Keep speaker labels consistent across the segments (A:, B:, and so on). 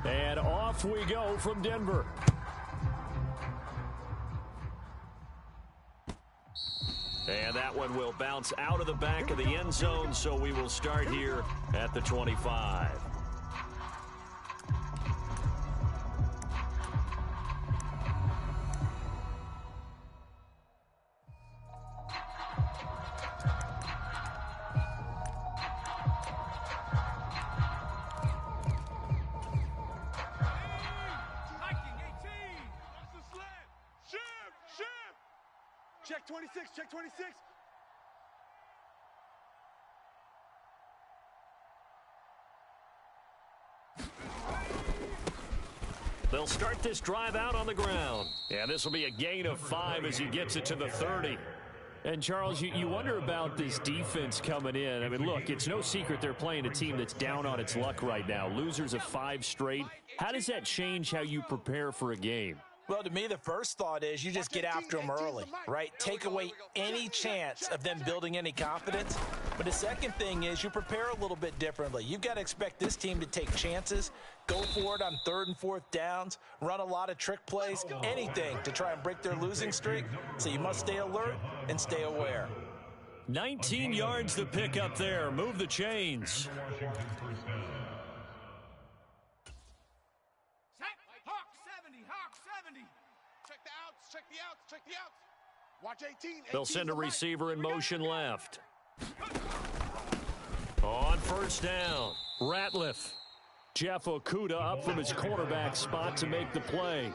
A: And off we go from Denver. And that one will bounce out of the back of the end zone, so we will start here at the 25.
B: Check 26, check 26.
A: They'll start this drive out on the ground. And this will be a gain of 5 as he gets it to the 30. And, Charles, you wonder about this defense coming in. I mean, look, it's no secret they're playing a team that's down on its luck right now. Losers of 5 straight. How does that change how you prepare for a game?
C: Well, to me, the first thought is you just get after them early, right? Take away any chance of them building any confidence. But the second thing is you prepare a little bit differently. You've got to expect this team to take chances, go for it on 3rd and 4th downs, run a lot of trick plays, anything to try and break their losing streak. So you must stay alert and stay aware.
A: 19 yards to pick up there. Move the chains.
B: Check the outs, check the outs. Watch 18.
A: They'll send a receiver in motion left. On first down, Ratliff. Jeff Okudah up from his cornerback spot to make the play.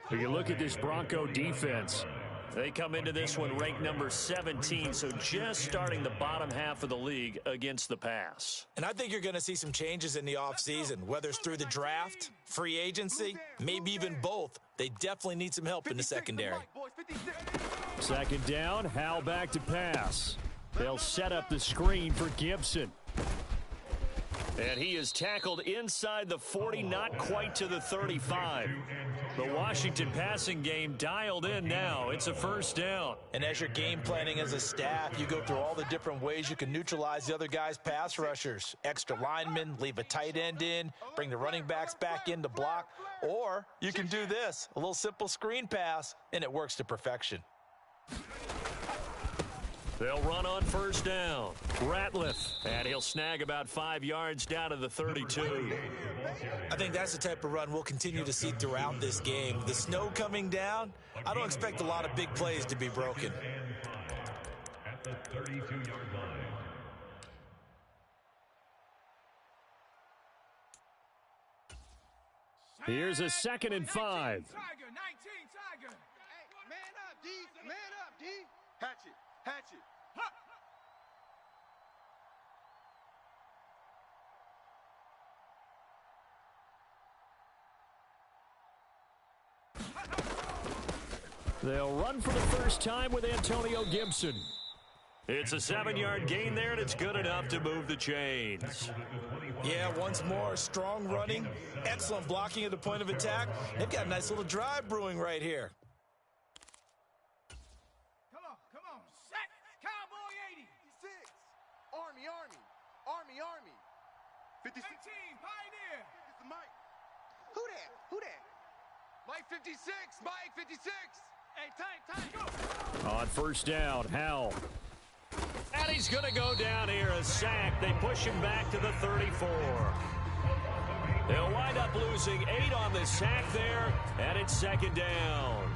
A: When you look at this Bronco defense, they come into this one ranked number 17, so just starting the bottom half of the league against the pass.
C: And I think you're going to see some changes in the offseason, whether it's through the draft, free agency, maybe even both. They definitely need some help in the secondary.
A: Second down, Howell back to pass. They'll set up the screen for Gibson. And he is tackled inside the 40, not quite to the 35. The Washington passing game dialed in now. It's a first down.
C: And as you're game planning as a staff, you go through all the different ways you can neutralize the other guy's pass rushers. Extra linemen, leave a tight end in, bring the running backs back in to block. Or you can do this, a little simple screen pass, and it works to perfection.
A: They'll run on first down. Ratliff, and he'll snag about 5 yards down to the 32.
C: I think that's the type of run we'll continue to see throughout this game. The snow coming down, I don't expect a lot of big plays to be broken.
D: At the 32-yard line.
A: Here's a 2nd and 5.
B: Tiger, 19, Tiger. Hey, man up, D. Man up, D. Hatchet, hatchet.
A: They'll run for the first time with Antonio Gibson. It's a 7-yard gain there, and it's good enough to move the chains.
C: Yeah, once more, strong running, excellent blocking at the point of attack. They've got a nice little drive brewing right here.
B: Come on. Set. Cowboy 80. 56. Army. 56. 18, Pioneer. It's the Mike. Who that? Mike 56. Mike 56. Hey, time, go.
A: On first down, Howell. And he's going to go down here, a sack. They push him back to the 34. They'll wind up losing 8 on the sack there, and it's second down.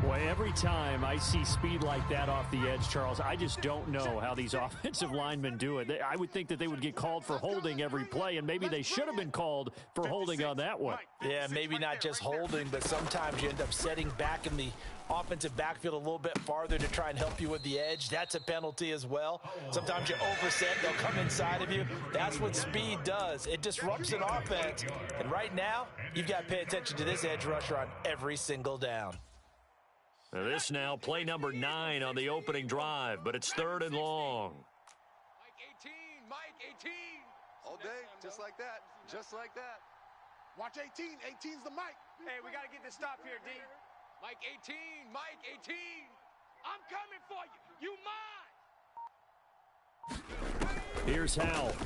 A: Boy, every time I see speed like that off the edge, Charles, I just don't know how these offensive linemen do it. I would think that they would get called for holding every play, and maybe they should have been called for holding on that one.
C: Yeah, maybe not just holding, but sometimes you end up setting back in the offensive backfield a little bit farther to try and help you with the edge. That's a penalty as well. Sometimes you overset, they'll come inside of you. That's what speed does. It disrupts an offense. And right now, you've got to pay attention to this edge rusher on every single down.
A: This now play number 9 on the opening drive, but it's 3rd and long.
B: Mike 18. All day, just like that. Watch 18. 18's the Mike. Hey, we got to get this stop here, D. Mike 18. I'm coming for you. You mine.
A: Here's Howell.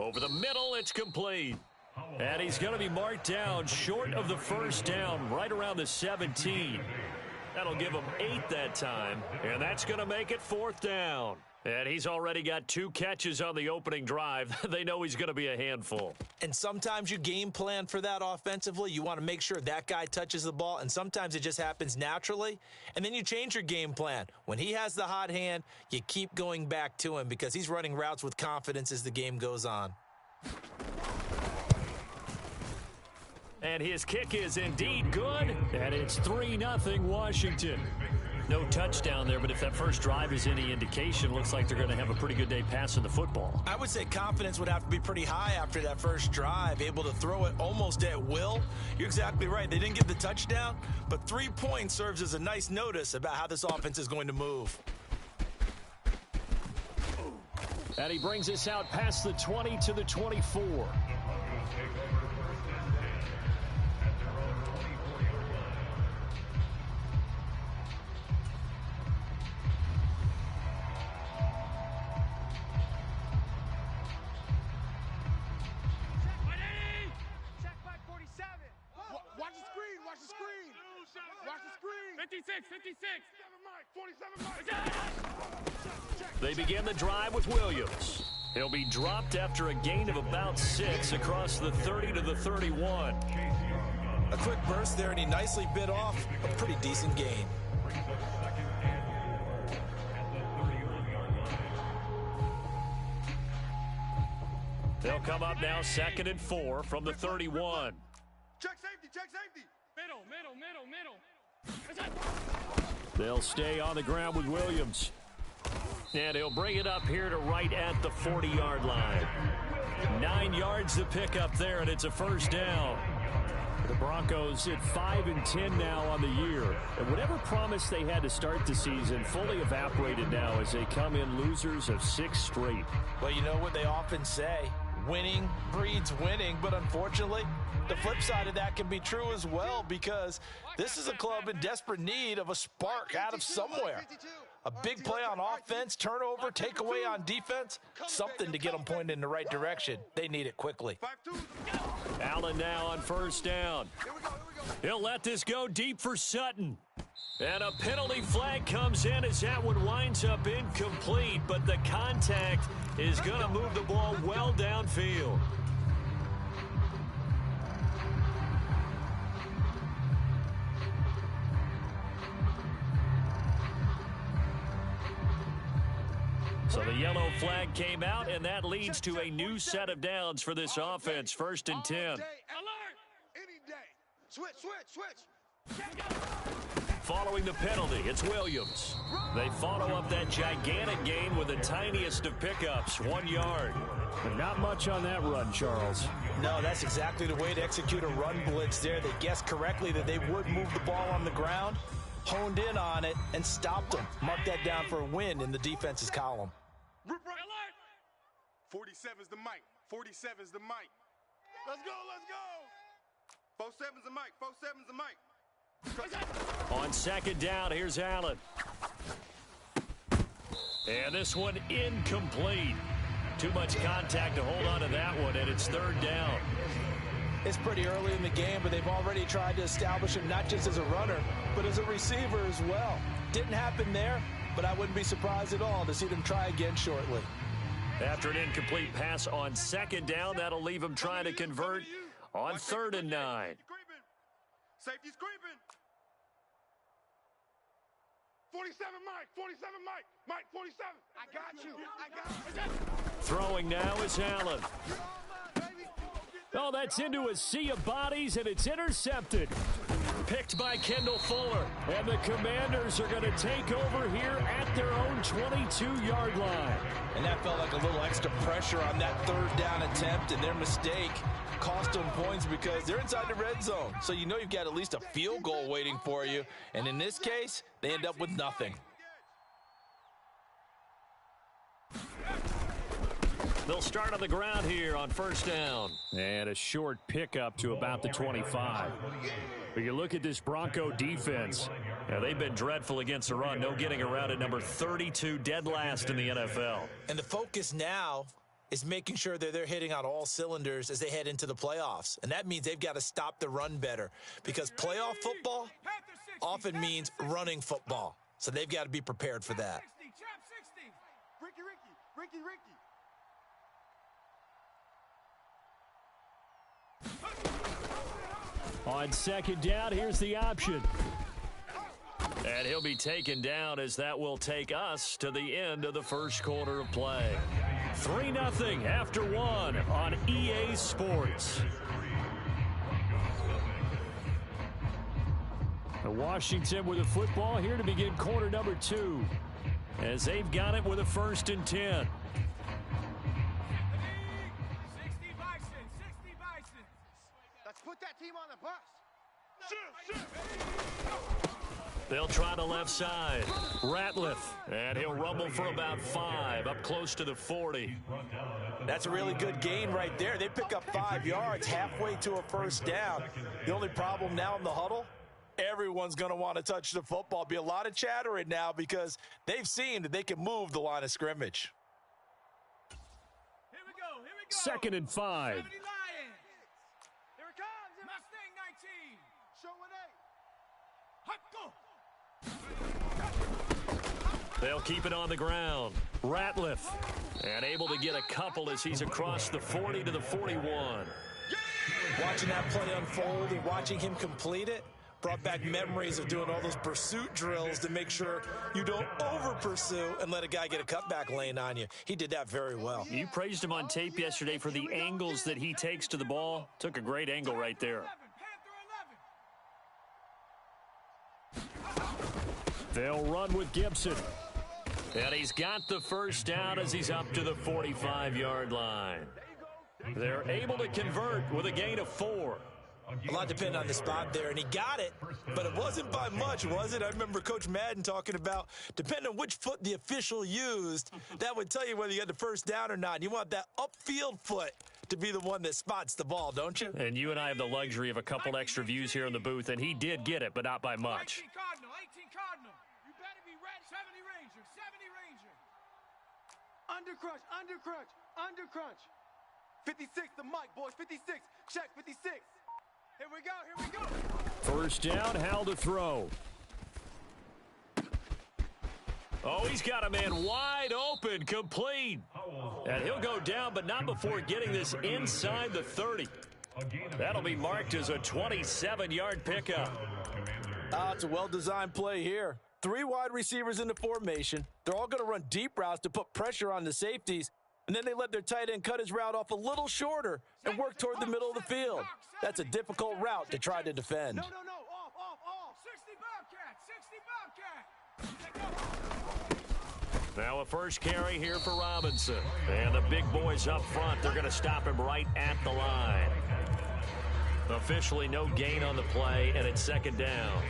A: Over the middle, it's complete. And he's going to be marked down short of the first down, right around the 17. That'll give him 8 that time, and that's going to make it 4th down. And he's already got 2 catches on the opening drive. They know he's going to be a handful.
C: And sometimes you game plan for that offensively. You want to make sure that guy touches the ball, and sometimes it just happens naturally. And then you change your game plan. When he has the hot hand, you keep going back to him because he's running routes with confidence as the game goes on.
A: And his kick is indeed good, and it's 3-0 Washington. No touchdown there, but if that first drive is any indication, looks like they're going to have a pretty good day passing the football.
C: I would say confidence would have to be pretty high after that first drive, able to throw it almost at will. You're exactly right. They didn't get the touchdown, but 3 points serves as a nice notice about how this offense is going to move.
A: And he brings us out past the 20 to the 24.
B: Watch the screen. Watch the screen. 56.
A: They begin the drive with Williams. He'll be dropped after a gain of about 6 across the 30 to the 31.
C: A quick burst there, and he nicely bit off a pretty decent gain.
A: They'll come up now 2nd and 4 from the 31.
B: Check safety, check safety. Middle.
A: They'll stay on the ground with Williams. And he'll bring it up here to right at the 40-yard line. 9 yards to pick up there, and it's a first down. The Broncos at 5-10 now on the year. And whatever promise they had to start the season fully evaporated now as they come in losers of 6 straight.
C: Well, you know what they often say, winning breeds winning, but unfortunately, the flip side of that can be true as well because this is a club in desperate need of a spark out of somewhere. A big play on offense, turnover, takeaway on defense, something to get them pointed in the right direction. They need it quickly.
A: Allen now on first down. He'll let this go deep for Sutton. And a penalty flag comes in as that one winds up incomplete, but the contact is going to move the ball well downfield. So the yellow flag came out, and that leads to a new set of downs for this offense. 1st and 10.
B: Alert! Any day. Switch.
A: Following the penalty, it's Williams. They follow up that gigantic gain with the tiniest of pickups, 1 yard. But not much on that run, Charles.
C: No, that's exactly the way to execute a run blitz there. They guessed correctly that they would move the ball on the ground, honed in on it, and stopped them. Mark that down for a win in the defense's column.
B: 47's the mic. 47's the mic. Let's go. 47's the mic. 47's the mic.
A: On 2nd down, here's Allen. And this one incomplete. Too much contact to hold on to that one, and it's 3rd down.
C: It's pretty early in the game, but they've already tried to establish him not just as a runner, but as a receiver as well. Didn't happen there, but I wouldn't be surprised at all to see them try again shortly.
A: After an incomplete pass on 2nd down, that'll leave him trying to convert on 3rd and 9.
B: Safety's creeping. 47 Mike. 47 Mike. Mike 47. I got you.
A: Throwing now is Allen. Oh, that's into a sea of bodies, and it's intercepted. Picked by Kendall Fuller. And the Commanders are going to take over here at their own 22-yard line.
C: And that felt like a little extra pressure on that 3rd down attempt, and their mistake cost them points because they're inside the red zone. So you know you've got at least a field goal waiting for you. And in this case, they end up with nothing.
A: They'll start on the ground here on 1st down. And a short pickup to about the 25. But you look at this Bronco defense. Now, they've been dreadful against the run. No getting around at number 32, dead last in the NFL.
C: And the focus now is making sure that they're hitting on all cylinders as they head into the playoffs. And that means they've got to stop the run better because playoff football often means running football. So they've got to be prepared for that.
A: On second down, here's the option. And he'll be taken down as that will take us to the end of the first quarter of play. 3-0 after 1 on EA Sports. Washington with the football here to begin quarter number 2 as they've got it with a 1st and 10.
B: 60 Bison, 60 Bison. Let's put that team on the bus.
A: They'll try the left side. Ratliff, and he'll rumble for about 5, up close to the 40.
C: That's a really good gain right there. They pick up 5 yards halfway to a 1st down. The only problem now in the huddle, everyone's going to want to touch the football. Be a lot of chattering now because they've seen that they can move the line of scrimmage.
B: Here we go.
A: 2nd and 5.
B: 70 Lions. Here it comes. Mustang 19. Showing 8. Hot go.
A: They'll keep it on the ground. Ratliff, and able to get a couple as he's across the 40 to the 41.
C: Watching that play unfold and watching him complete it brought back memories of doing all those pursuit drills to make sure you don't over-pursue and let a guy get a cutback lane on you. He did that very well.
A: You praised him on tape yesterday for the angles that he takes to the ball. Took a great angle right there. They'll run with Gibson. And he's got the 1st down as he's up to the 45-yard line. They're able to convert with a gain of 4.
C: A lot depended on the spot there, and he got it, but it wasn't by much, was it? I remember Coach Madden talking about, depending on which foot the official used, that would tell you whether you had the 1st down or not. You want that upfield foot to be the one that spots the ball, don't you?
A: And you and I have the luxury of a couple extra views here in the booth, and he did get it, but not by much.
B: 18 Cardinal, 18 Cardinal. You better be ready. 70 Ranger, 70 Ranger.
E: Undercrunch, undercrunch, undercrunch. 56, the mic, boys, 56. Check, 56.
B: Here we go, here we go.
A: 1st down, Hal to throw. Oh, he's got a man wide open, complete. And he'll go down, but not before getting this inside the 30. That'll be marked as a 27-yard pickup.
C: It's a well-designed play here. 3 wide receivers in the formation. They're all going to run deep routes to put pressure on the safeties. And then they let their tight end cut his route off a little shorter and work toward the middle of the field. That's a difficult route to try to defend.
B: No, off. 60 Bobcat.
A: Now a 1st carry here for Robinson. And the big boys up front, they're going to stop him right at the line. Officially no gain on the play, and it's 2nd down.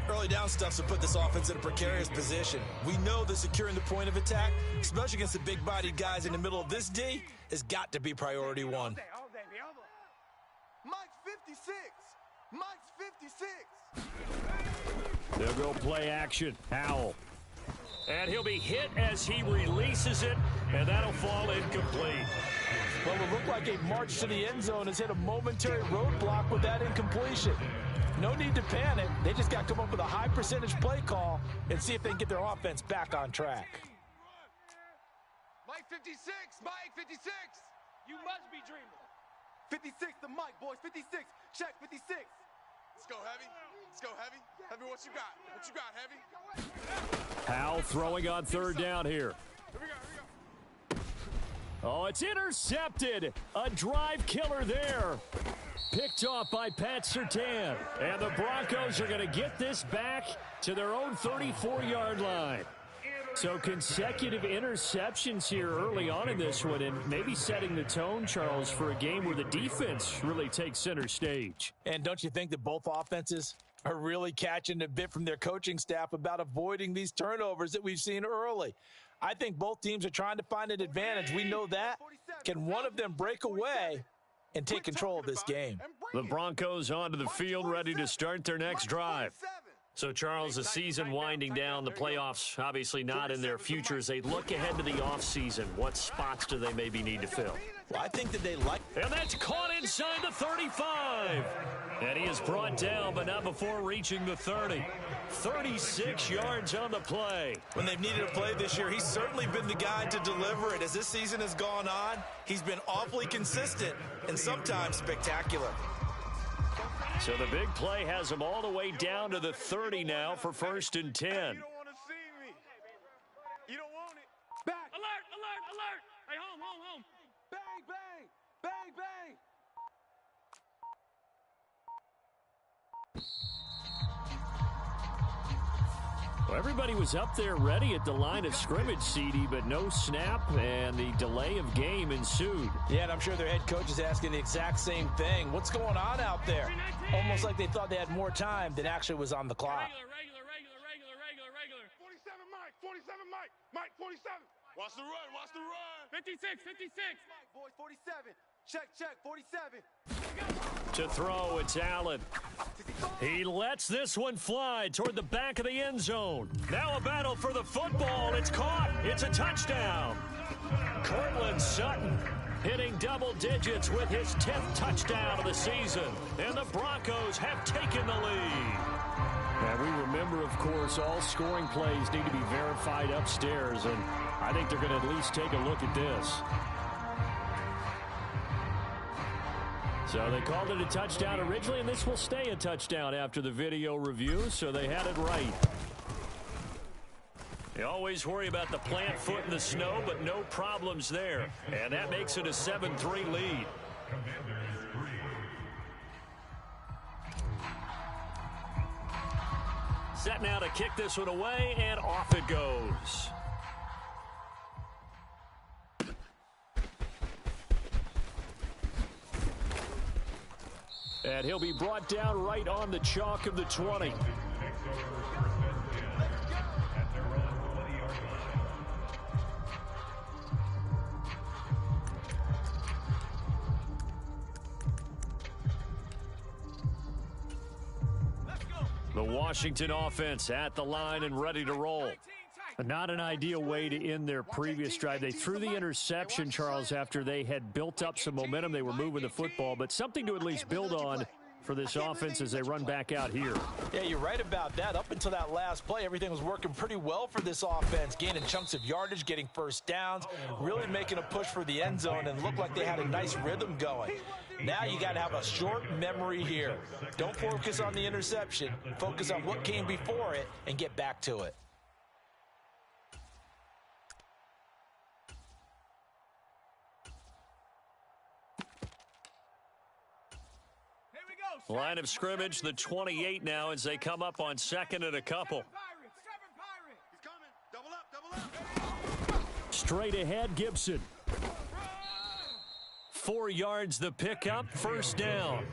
C: Early down stuffs will put this offense in a precarious position. We know that securing the point of attack, especially against the big-bodied guys in the middle of this D, has got to be priority 1.
E: Mike's 56. Mike's 56.
A: They'll go play action. Howell. And he'll be hit as he releases it, and that'll fall incomplete.
C: Well, it looked like a march to the end zone has hit a momentary roadblock with that incompletion. No need to panic. They just got to come up with a high percentage play call and see if they can get their offense back on track.
B: Mike 56, Mike 56. You must be dreaming.
E: 56, the mic, boys, 56. Check, 56.
B: Let's go, Heavy. Let's go, Heavy. Heavy, what you got? What you got, Heavy?
A: Howell throwing on 3rd down here.
B: Here we go.
A: Oh, it's intercepted. A drive killer there. Picked off by Pat Surtain. And the Broncos are going to get this back to their own 34-yard line. So consecutive interceptions here early on in this one, and maybe setting the tone, Charles, for a game where the defense really takes center stage.
C: And don't you think that both offenses are really catching a bit from their coaching staff about avoiding these turnovers that we've seen early? I think both teams are trying to find an advantage. We know that. Can one of them break away and take control of this game?
A: The Broncos onto the field, ready to start their next drive. So, Charles, the season winding down, the playoffs obviously not in their future. As they look ahead to the offseason, what spots do they maybe need to fill?
C: Well, I think that they like...
A: And that's caught inside the 35. And he is brought down, but not before reaching the 30. 36 yards on the play.
C: When they've needed a play this year, he's certainly been the guy to deliver it. As this season has gone on, he's been awfully consistent and sometimes spectacular.
A: So the big play has him all the way down to the 30 now for 1st and 10.
B: You don't want to see me. You don't want it. Back.
F: Alert, alert, alert. Hey, home, home, home.
E: Bang, bang, bang, bang.
A: Well, everybody was up there ready at the line of scrimmage, CD, but no snap, and the delay of game ensued.
C: Yeah, and I'm sure their head coach is asking the exact same thing. What's going on out there? Almost like they thought they had more time than actually was on the clock.
F: Regular.
B: 47 Mike, 47 Mike, Mike 47. Watch the run, watch the run.
F: 56.
E: Mike, boys, 47. Check, 47.
A: To throw, it's Allen. He lets this one fly toward the back of the end zone. Now a battle for the football. It's caught. It's a touchdown. Cortland Sutton hitting double digits with his 10th touchdown of the season. And the Broncos have taken the lead. And we remember, of course, all scoring plays need to be verified upstairs. And I think they're going to at least take a look at this. So they called it a touchdown originally, and this will stay a touchdown after the video review, so they had it right. You always worry about the plant foot in the snow, but no problems there. And that makes it a 7-3 lead. Set now to kick this one away, and off it goes. And he'll be brought down right on the chalk of the 20. The Washington offense at the line and ready to roll. Not an ideal way to end their previous drive. They threw the interception, Charles, after they had built up some momentum. They were moving the football, but something to at least build on for this offense as they run back out here.
C: Yeah, you're right about that. Up until that last play, everything was working pretty well for this offense, gaining chunks of yardage, getting first downs, really making a push for the end zone, and looked like they had a nice rhythm going. Now you got to have a short memory here. Don't focus on the interception. Focus on what came before it and get back to it.
A: Line of scrimmage, the 28 now as they come up on 2nd and a couple.
B: He's coming. Double up.
A: Straight ahead, Gibson. 4 yards the pickup, first down.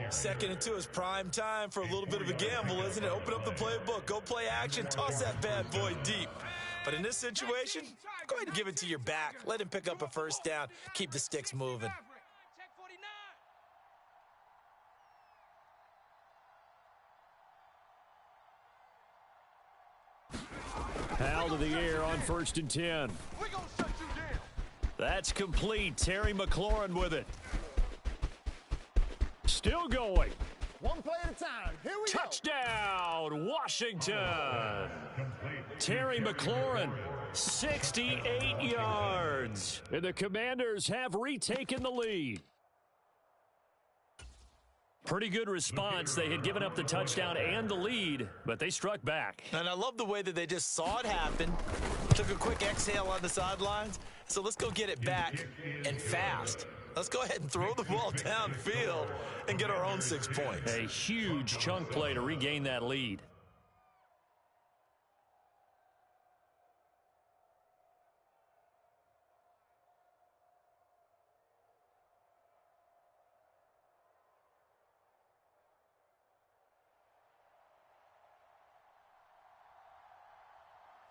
C: 2nd and 2 is prime time for a little bit of a gamble, isn't it? Open up the playbook, go play action, toss that bad boy deep. But in this situation, go ahead and give it to your back. Let him pick up a first down, keep the sticks moving.
A: Hal to the air on 1st and 10.
B: We're going to shut you down.
A: That's complete. Terry McLaurin with it. Still going.
E: One play at a time. Here we go.
A: Touchdown, Washington. Terry McLaurin, 68 yards. And the Commanders have retaken the lead. Pretty good response. They had given up the touchdown and the lead, but they struck back.
C: And I love the way that they just saw it happen, took a quick exhale on the sidelines. So let's go get it back and fast. Let's go ahead and throw the ball downfield and get our own 6 points.
A: A huge chunk play to regain that lead.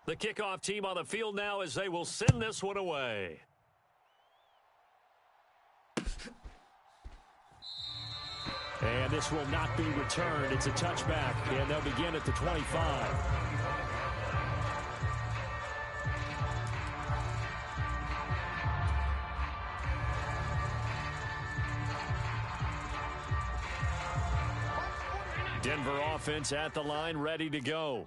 A: The kickoff team on the field now as they will send this one away. And this will not be returned. It's a touchback, and they'll begin at the 25. Denver offense at the line, ready to go.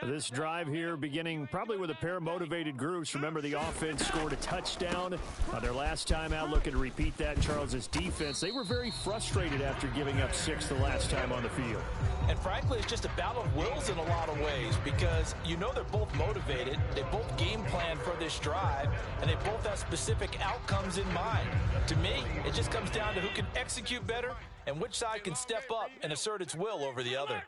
A: This drive here beginning probably with a pair of motivated groups. Remember, the offense scored a touchdown their last time out. Looking to repeat that. Charles's defense, they were very frustrated after giving up 6 the last time on the field.
C: And frankly, it's just a battle of wills in a lot of ways because you know they're both motivated. They both game plan for this drive, and they both have specific outcomes in mind. To me, it just comes down to who can execute better and which side can step up and assert its will over the other.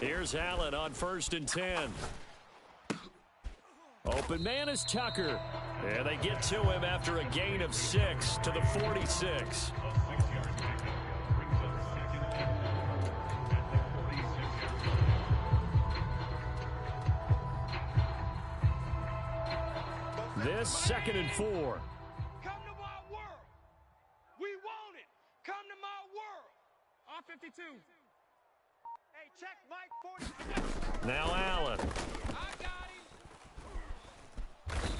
A: Here's Allen on 1st and 10. Open man is Tucker. And they get to him after a gain of 6 to the 46. This 2nd and 4.
B: Come to my world. We want it. Come to my world.
F: Off 52.
E: Hey, check Mike 40.
A: Now Allen.
B: I got him.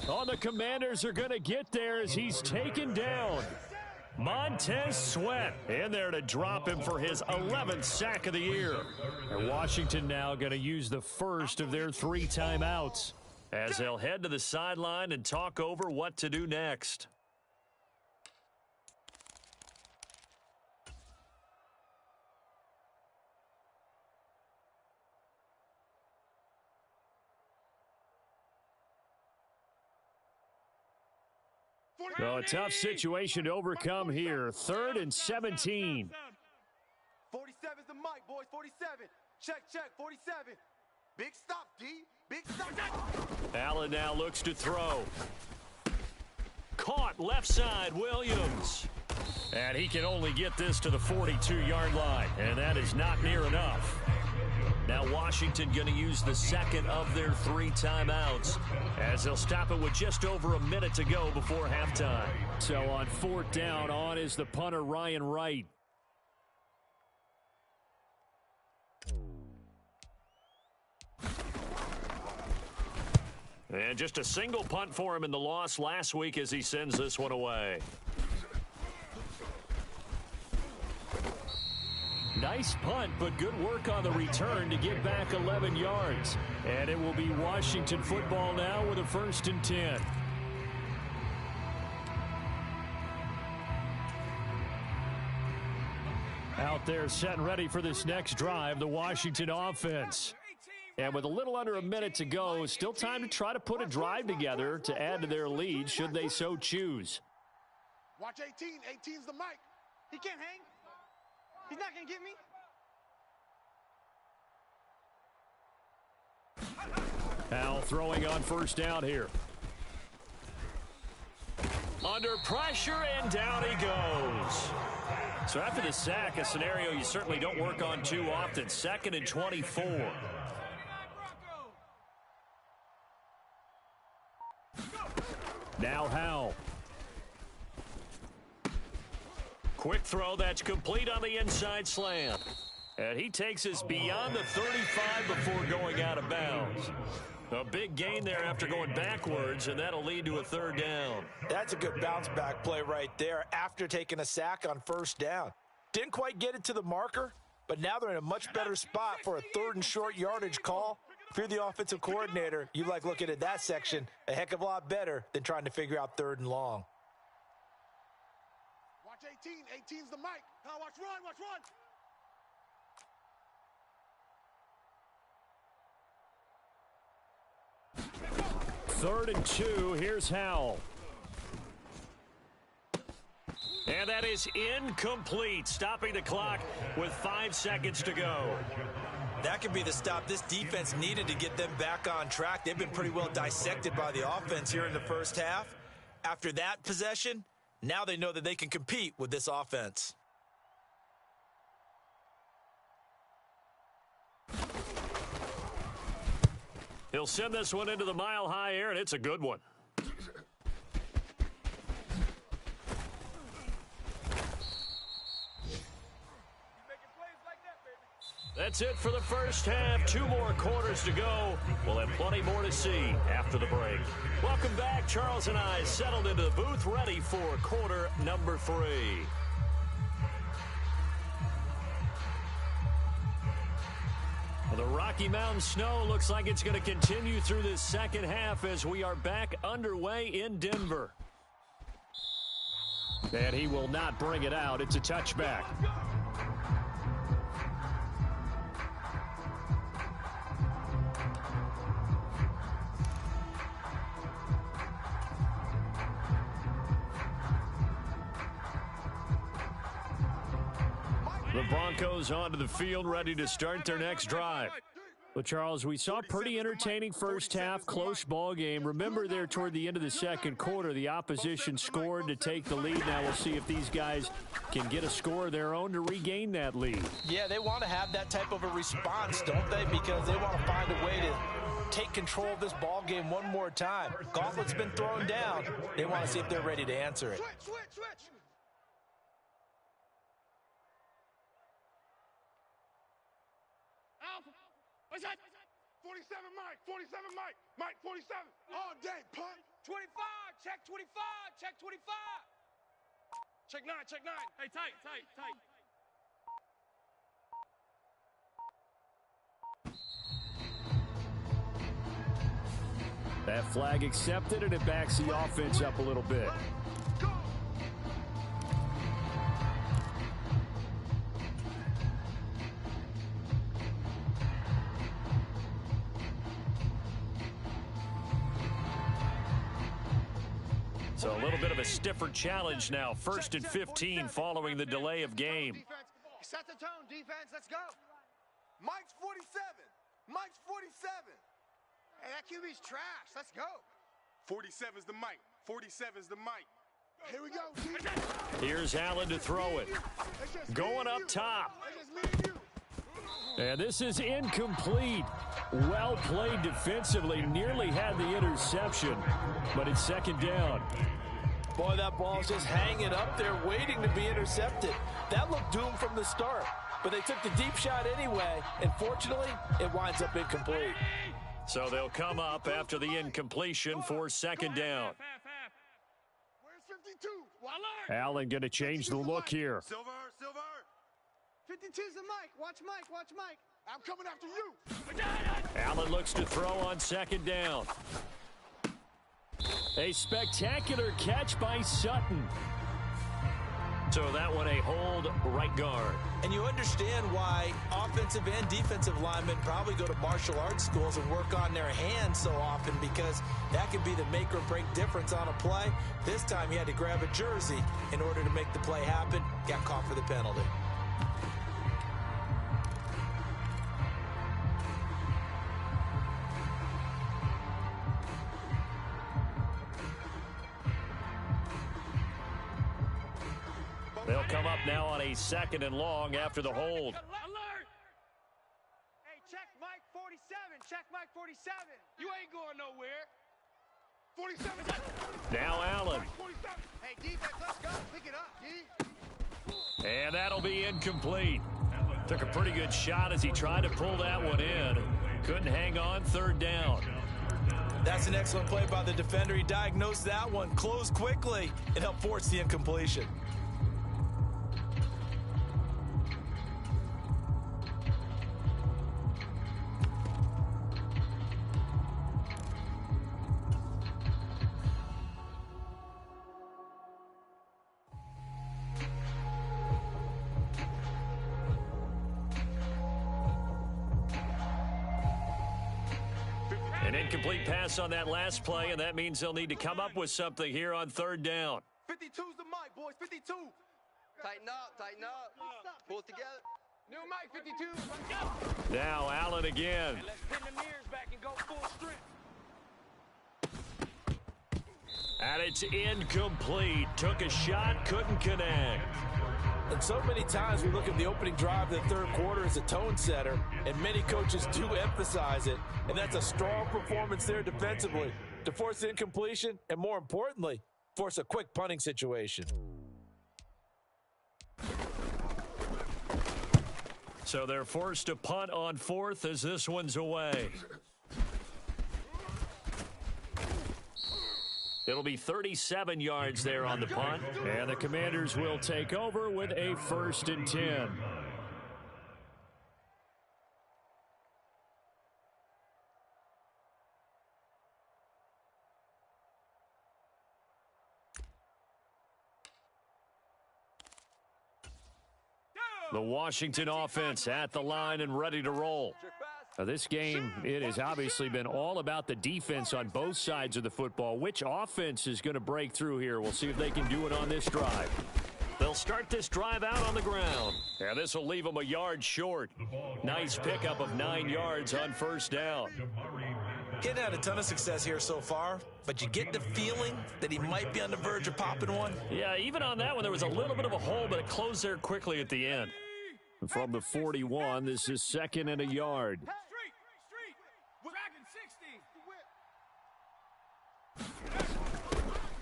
A: Oh, the Commanders are going to get there as he's taken down. Montez Sweat in there to drop him for his 11th sack of the year. And Washington now going to use the first of their 3 timeouts as they'll head to the sideline and talk over what to do next. So a tough situation to overcome here. 3rd and 17.
E: 47's the mic, boys. 47. Check, 47. Big stop, D. Big stop.
A: Allen now looks to throw. Caught left side, Williams. And he can only get this to the 42-yard line, and that is not near enough. Now Washington going to use the 2nd of their 3 timeouts as they'll stop it with just over a minute to go before halftime. So on 4th down, on is the punter Ryan Wright. And just a single punt for him in the loss last week as he sends this one away. Nice punt, but good work on the return to get back 11 yards. And it will be Washington football now with a 1st and 10. Out there set and ready for this next drive, the Washington offense. And with a little under a minute to go, still time to try to put a drive together to add to their lead should they so choose.
B: Watch 18. 18's the mic.
E: He can't hang. He's not going to get me.
A: Howell throwing on 1st down here. Under pressure, and down he goes. So after the sack, a scenario you certainly don't work on too often. 2nd and 24. Now Howell. Quick throw that's complete on the inside slant. And he takes us beyond the 35 before going out of bounds. A big gain there after going backwards, and that'll lead to a 3rd down.
C: That's a good bounce-back play right there after taking a sack on 1st down. Didn't quite get it to the marker, but now they're in a much better spot for a 3rd and short yardage call. If you're the offensive coordinator, you like looking at that section a heck of a lot better than trying to figure out 3rd and long.
B: Watch 18. 18's the mic. Now watch run. Watch run.
A: 3rd and 2. Here's Howell. And that is incomplete, stopping the clock with 5 seconds to go.
C: That could be the stop this defense needed to get them back on track. They've been pretty well dissected by the offense here in the 1st half. After that possession, now they know that they can compete with this offense.
A: He'll send this one into the mile-high air, and it's a good one. that's it for the first half. 2 more quarters to go. We'll have plenty more to see after the break. Welcome back. Charles and I settled into the booth, ready for quarter number 3. Well, the Rocky Mountain snow looks like it's going to continue through this second half as we are back underway in Denver. And he will not bring it out. It's a touchback. The Broncos onto the field, ready to start their next drive. Well, Charles, we saw a pretty entertaining first half, close ball game. Remember there toward the end of the second quarter, the opposition scored to take the lead. Now we'll see if these guys can get a score of their own to regain that lead.
C: Yeah, they want to have that type of a response, don't they? Because they want to find a way to take control of this ball game one more time. Gauntlet's been thrown down. They want to see if they're ready to answer it.
B: Switch.
F: Alpha. What's that?
B: 47, Mike. 47, Mike. Mike, 47. All day, punt.
E: 25, check 25, check 25.
F: Check 9, check 9. Hey, tight.
A: That flag accepted, and it backs the offense up a little bit. So a little bit of a stiffer challenge now. 1st and 15 following the delay of game.
E: Set the tone, defense. Let's go.
B: Mike's 47. Mike's 47.
E: Hey, that QB's trash. Let's go.
B: 47's the Mike. 47's the Mike. Here we go.
A: Here's Allen to throw it. Going up top. And this is incomplete. Well played defensively. Nearly had the interception, but it's second down.
C: Boy, that ball's just hanging up there waiting to be intercepted. That looked doomed from the start, but they took the deep shot anyway, and fortunately, it winds up incomplete.
A: So they'll come up after the incompletion for second down.
B: Where's 52?
A: Allen going to change the look here.
B: Silver.
E: 52's the Mike. Watch Mike.
B: I'm coming after you.
A: Allen looks to throw on second down. A spectacular catch by Sutton. So that one a hold right guard.
C: And you understand why offensive and defensive linemen probably go to martial arts schools and work on their hands so often, because that can be the make or break difference on a play. This time he had to grab a jersey in order to make the play happen. Got caught for the penalty.
A: They'll come up now on a 2nd and long after the hold.
F: Alert!
E: Hey, check Mike 47. Check Mike 47.
F: You ain't going nowhere.
B: 47.
A: Now Allen.
B: 47.
E: Hey, defense, let's go. Pick it up, D.
A: And that'll be incomplete. Took a pretty good shot as he tried to pull that one in. Couldn't hang on, 3rd down.
C: That's an excellent play by the defender. He diagnosed that one, closed quickly, and helped force the incompletion.
A: An incomplete pass on that last play, and that means they'll need to come up with something here on 3rd down.
E: 52's the Mike, boys. 52.
G: Tighten up. Pull it together.
E: New Mike, 52. Let's go.
A: Now Allen again.
E: Let's pin the mirrors back and go full strength.
A: And it's incomplete. Took a shot, couldn't connect.
C: And so many times we look at the opening drive of the 3rd quarter as a tone setter, and many coaches do emphasize it, and that's a strong performance there defensively to force incompletion and, more importantly, force a quick punting situation.
A: So they're forced to punt on fourth as this one's away. It'll be 37 yards there on the punt. And the Commanders will take over with a 1st and 10. The Washington offense at the line and ready to roll. Now this game, it has obviously been all about the defense on both sides of the football. Which offense is going to break through here? We'll see if they can do it on this drive. They'll start this drive out on the ground. And this will leave them a yard short. Nice pickup of 9 yards on 1st down.
C: Getting had a ton of success here so far, but you get the feeling that he might be on the verge of popping one.
A: Yeah, even on that one, there was a little bit of a hole, but it closed there quickly at the end. From the 41, this is 2nd and a yard.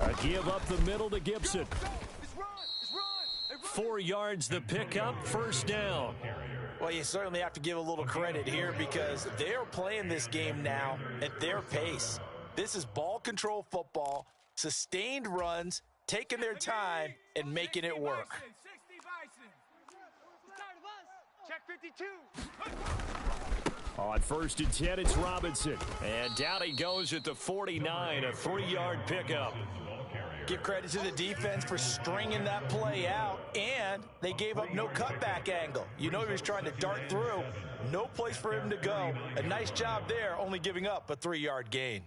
A: A give up the middle to Gibson. 4 yards the pickup, 1st down.
C: Well, you certainly have to give a little credit here because they're playing this game now at their pace. This is ball control football, sustained runs, taking their time, and making it work.
B: Check 52.
A: On 1st and 10, it's Robinson. And down he goes at the 49, a 3-yard pickup.
C: Give credit to the defense for stringing that play out, and they gave up no cutback angle. You know he was trying to dart through. No place for him to go. A nice job there, only giving up a 3-yard gain.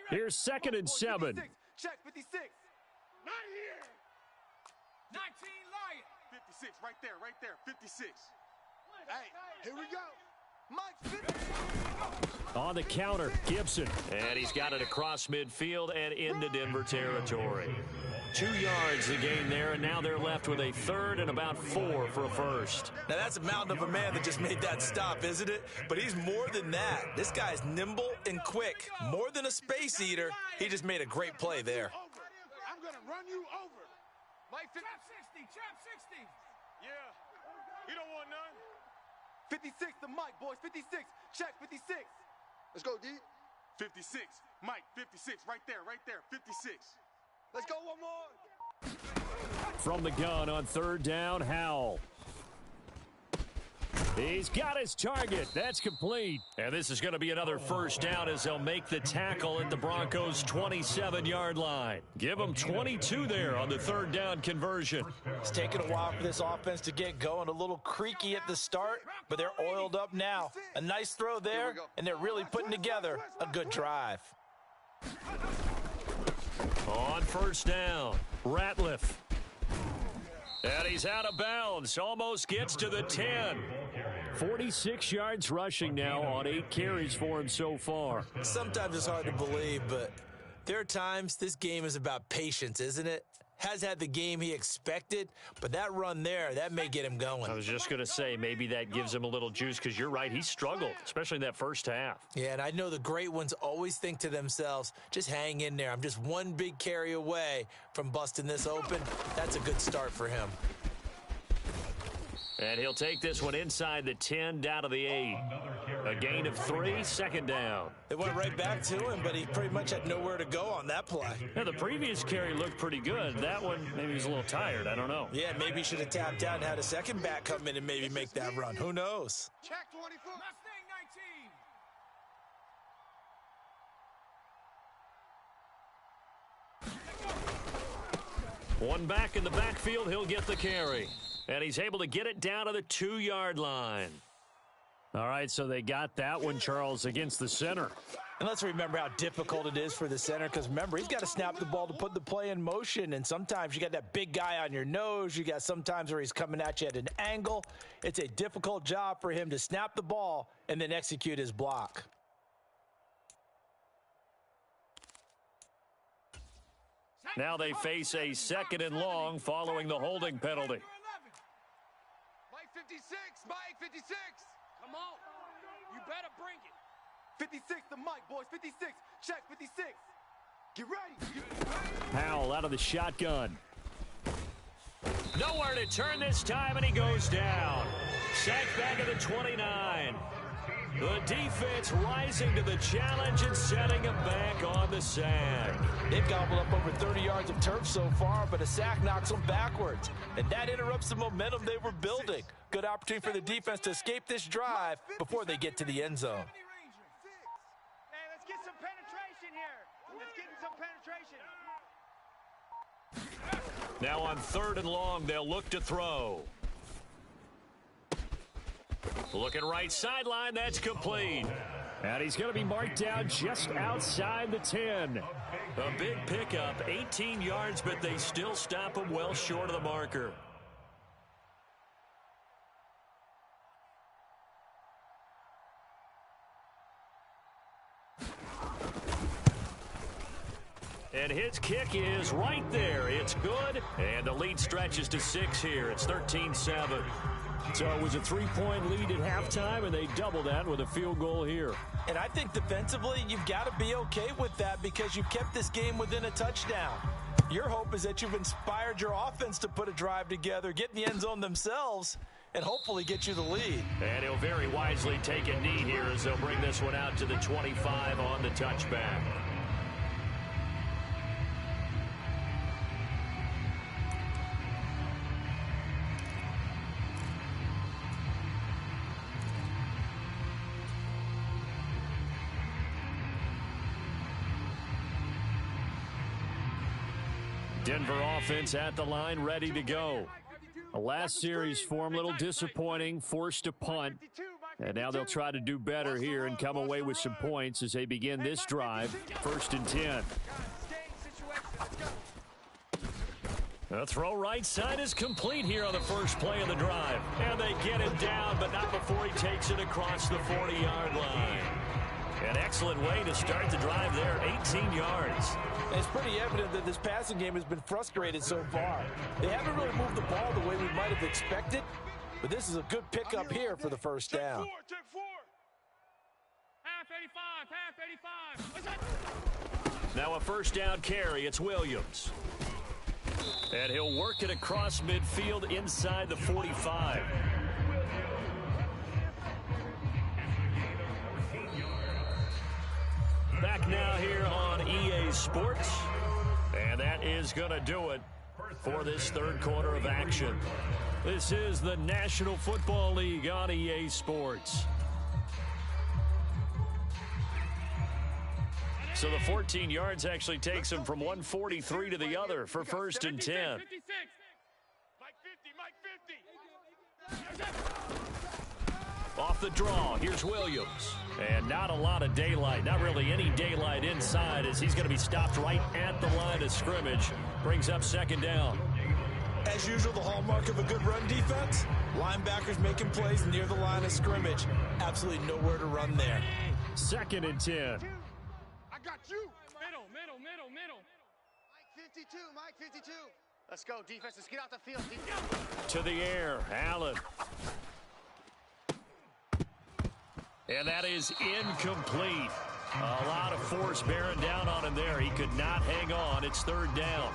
A: Here's 2nd and 7.
E: Check 56.
B: Not here.
F: 19 Lion.
B: 56, right there, 56. Hey, here we go.
E: Mike 50.
A: On the counter, Gibson. And he's got it across midfield and into Denver territory. 2 yards the gain there, and now they're left with a 3rd and about 4 for a 1st.
C: Now that's a mountain of a man that just made that stop, isn't it? But he's more than that. This guy's nimble and quick. More than a space eater. He just made a great play there.
B: I'm going to run you over.
F: Mike, trap 60, trap 60.
B: Yeah, you don't want none.
E: 56 to Mike, boys. 56. Check 56.
G: Let's go, D.
B: 56. Mike, 56. Right there, 56.
G: Let's go one more.
A: From the gun on 3rd down, Howell. He's got his target. That's complete. And this is going to be another 1st down as they'll make the tackle at the Broncos' 27-yard line. Give them 22 there on the 3rd down conversion.
C: It's taken a while for this offense to get going. A little creaky at the start, but they're oiled up now. A nice throw there, and they're really putting together a good drive.
A: On 1st down, Ratliff. And he's out of bounds. Almost gets to the 10. 46 yards rushing now on 8 carries for him so far.
C: Sometimes it's hard to believe, but there are times this game is about patience, isn't it? Has had the game he expected, but that run there, that may get him going.
A: I was just going to say, maybe that gives him a little juice because you're right, he struggled, especially in that 1st half.
C: Yeah, and I know the great ones always think to themselves, just hang in there. I'm just one big carry away from busting this open. That's a good start for him.
A: And he'll take this one inside the 10 down to the 8. A gain of 3, 2nd down.
C: They went right back to him, but he pretty much had nowhere to go on that play.
A: Yeah, the previous carry looked pretty good. That one, maybe he was a little tired. I don't know.
C: Yeah, maybe he should have tapped out and had a second back come in and maybe make that run. Who knows?
B: Check 24.
F: Mustang 19.
A: One back in the backfield, he'll get the carry. And he's able to get it down to the 2-yard line. All right, so they got that one, Charles, against the center.
C: And let's remember how difficult it is for the center, because remember, he's got to snap the ball to put the play in motion, and sometimes you got that big guy on your nose. You got sometimes where he's coming at you at an angle. It's a difficult job for him to snap the ball and then execute his block.
A: Now they face a 2nd and long following the holding penalty.
B: Mike 56. Mike 56.
F: Come on. You better bring it.
E: 56 to Mike, boys. 56. Check 56. Get ready.
A: Howell out of the shotgun. Nowhere to turn this time, and he goes down. Sacked back at the 29. The defense rising to the challenge and setting him back on the sack.
C: They've gobbled up over 30 yards of turf so far, but a sack knocks them backwards. And that interrupts the momentum they were building. Good opportunity for the defense to escape this drive before they get to the end zone.
F: Hey, let's get some penetration here. Let's get some penetration.
A: Now on 3rd and long, they'll look to throw. Looking right sideline, that's complete. And he's going to be marked down just outside the 10. A big pickup, 18 yards, but they still stop him well short of the marker. And his kick is right there. It's good, and the lead stretches to 6 here. It's 13-7. So it was a 3-point lead at halftime, and they doubled that with a field goal here.
C: And I think defensively, you've got to be okay with that because you've kept this game within a touchdown. Your hope is that you've inspired your offense to put a drive together, get in the end zone themselves, and hopefully get you the lead.
A: And he'll very wisely take a knee here as they'll bring this one out to the 25 on the touchback. Denver offense at the line, ready to go. A last series for them, a little disappointing, forced to punt. And now they'll try to do better here and come away with some points as they begin this drive, 1st and 10. The throw right side is complete here on the first play of the drive. And they get him down, but not before he takes it across the 40-yard line. An excellent way to start the drive there, 18 yards.
C: It's pretty evident that this passing game has been frustrated so far. They haven't really moved the ball the way we might have expected, but this is a good pickup here for the first down.
F: Check 4. Half 85.
A: Now a first down carry. It's Williams. And he'll work it across midfield inside the 45. Back now here on EA Sports. And that is going to do it for this 3rd quarter of action. This is the National Football League on EA Sports. So the 14 yards actually takes him from 143 to the other for 1st and 10.
F: 56. Mike 50.
A: Off the draw, here's Williams. And not a lot of daylight, not really any daylight inside as he's going to be stopped right at the line of scrimmage. Brings up 2nd down.
C: As usual, the hallmark of a good run defense, linebackers making plays near the line of scrimmage. Absolutely nowhere to run there.
A: 2nd and 10.
B: I got you.
F: Middle.
G: Mike 52. Let's go, defense. Let's get out the field.
A: To the air, Allen. And that is incomplete. A lot of force bearing down on him there. He could not hang on. It's 3rd down.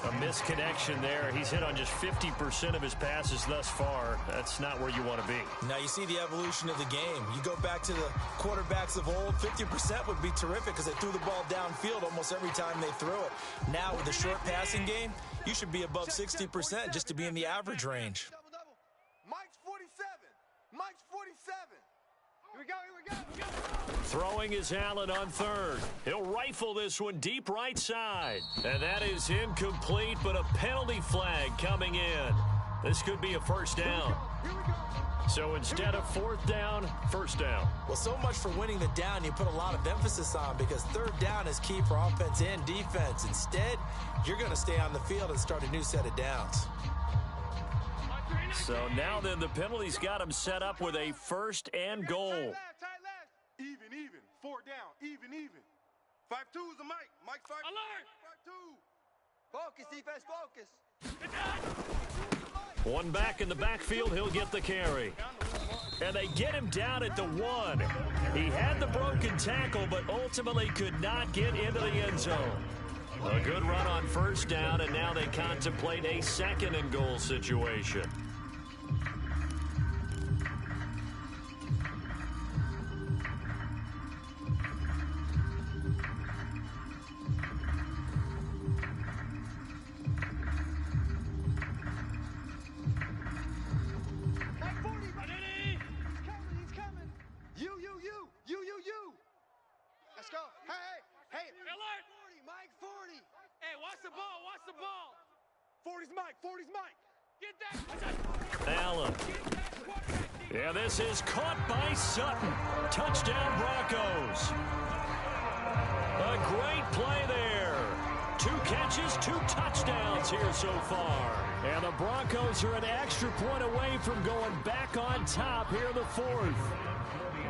A: A misconnection there. He's hit on just 50% of his passes thus far. That's not where you want to be.
C: Now you see the evolution of the game. You go back to the quarterbacks of old, 50% would be terrific because they threw the ball downfield almost every time they threw it. Now with the short passing game, you should be above 60% just to be in the average range.
E: Mike's 47. Mike's 47.
F: Here we go.
A: Throwing is Allen on 3rd. He'll rifle this one deep right side. And that is incomplete, but a penalty flag coming in. This could be a 1st down. So instead of 4th down, 1st down.
C: Well, so much for winning the down you put a lot of emphasis on because 3rd down is key for offense and defense. Instead, you're going to stay on the field and start a new set of downs.
A: So now then the penalty's got him set up with a 1st and goal.
B: Tight left. Even. 4 down. Even. 5-2 is the Mike. Mike 5.
F: Alert.
B: 5-2.
G: Focus, defense, focus.
A: One back in the backfield, he'll get the carry. And they get him down at the 1. He had the broken tackle, but ultimately could not get into the end zone. A good run on first down, and now they contemplate a second and goal situation.
G: Let's go. Hey. Alert. 40, Mike, 40. Hey, watch the ball.
B: 40's Mike.
G: Get that.
A: Allen. Yeah, this is caught by Sutton. Touchdown, Broncos. A great play there. 2 catches, 2 touchdowns here so far. And the Broncos are an extra point away from going back on top here in the 4th.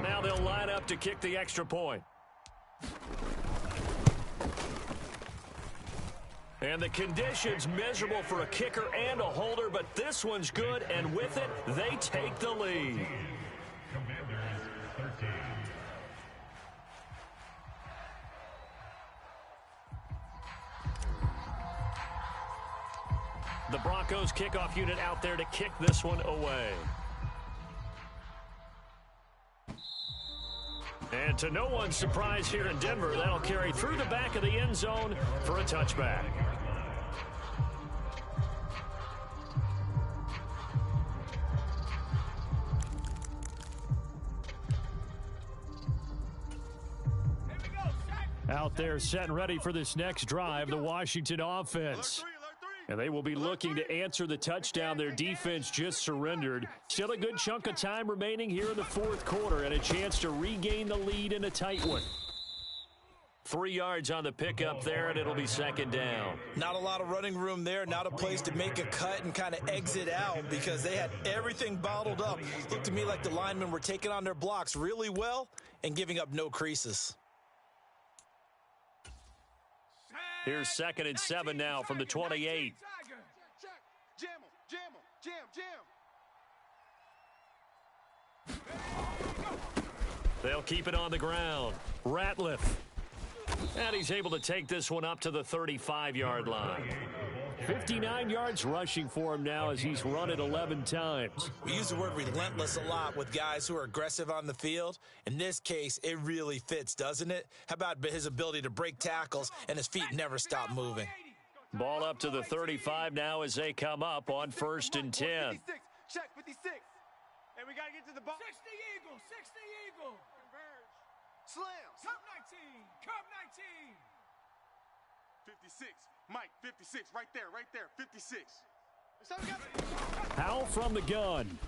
A: Now they'll line up to kick the extra point. And the conditions miserable for a kicker and a holder, but this one's good, and with it, they take the lead.
D: Commanders 13.
A: The Broncos kickoff unit out there to kick this one away. And to no one's surprise here in Denver, that'll carry through the back of the end zone for a touchback. Out there set and ready for this next drive, the Washington offense. And they will be looking to answer the touchdown their defense just surrendered. Still a good chunk of time remaining here in the 4th quarter and a chance to regain the lead in a tight one. 3 yards on the pickup there, and it'll be second down.
C: Not a lot of running room there, not a place to make a cut and kind of exit out because they had everything bottled up. Looked to me like the linemen were taking on their blocks really well and giving up no creases.
A: Here's 2nd and 7 now from the 28. They'll keep it on the ground. Ratliff. And he's able to take this one up to the 35-yard line. 59 yards rushing for him now as he's run it 11 times.
C: We use the word relentless a lot with guys who are aggressive on the field. In this case, it really fits, doesn't it? How about his ability to break tackles and his feet never stop moving?
A: Ball up to the 35 now as they come up on 1st and 10.
E: Check 56.
F: Hey, we got to get to the ball. 60 Eagle.
E: Converge. Slams.
F: Cup 19.
B: 56. Mike, 56. Right there. 56.
A: Howell from the gun.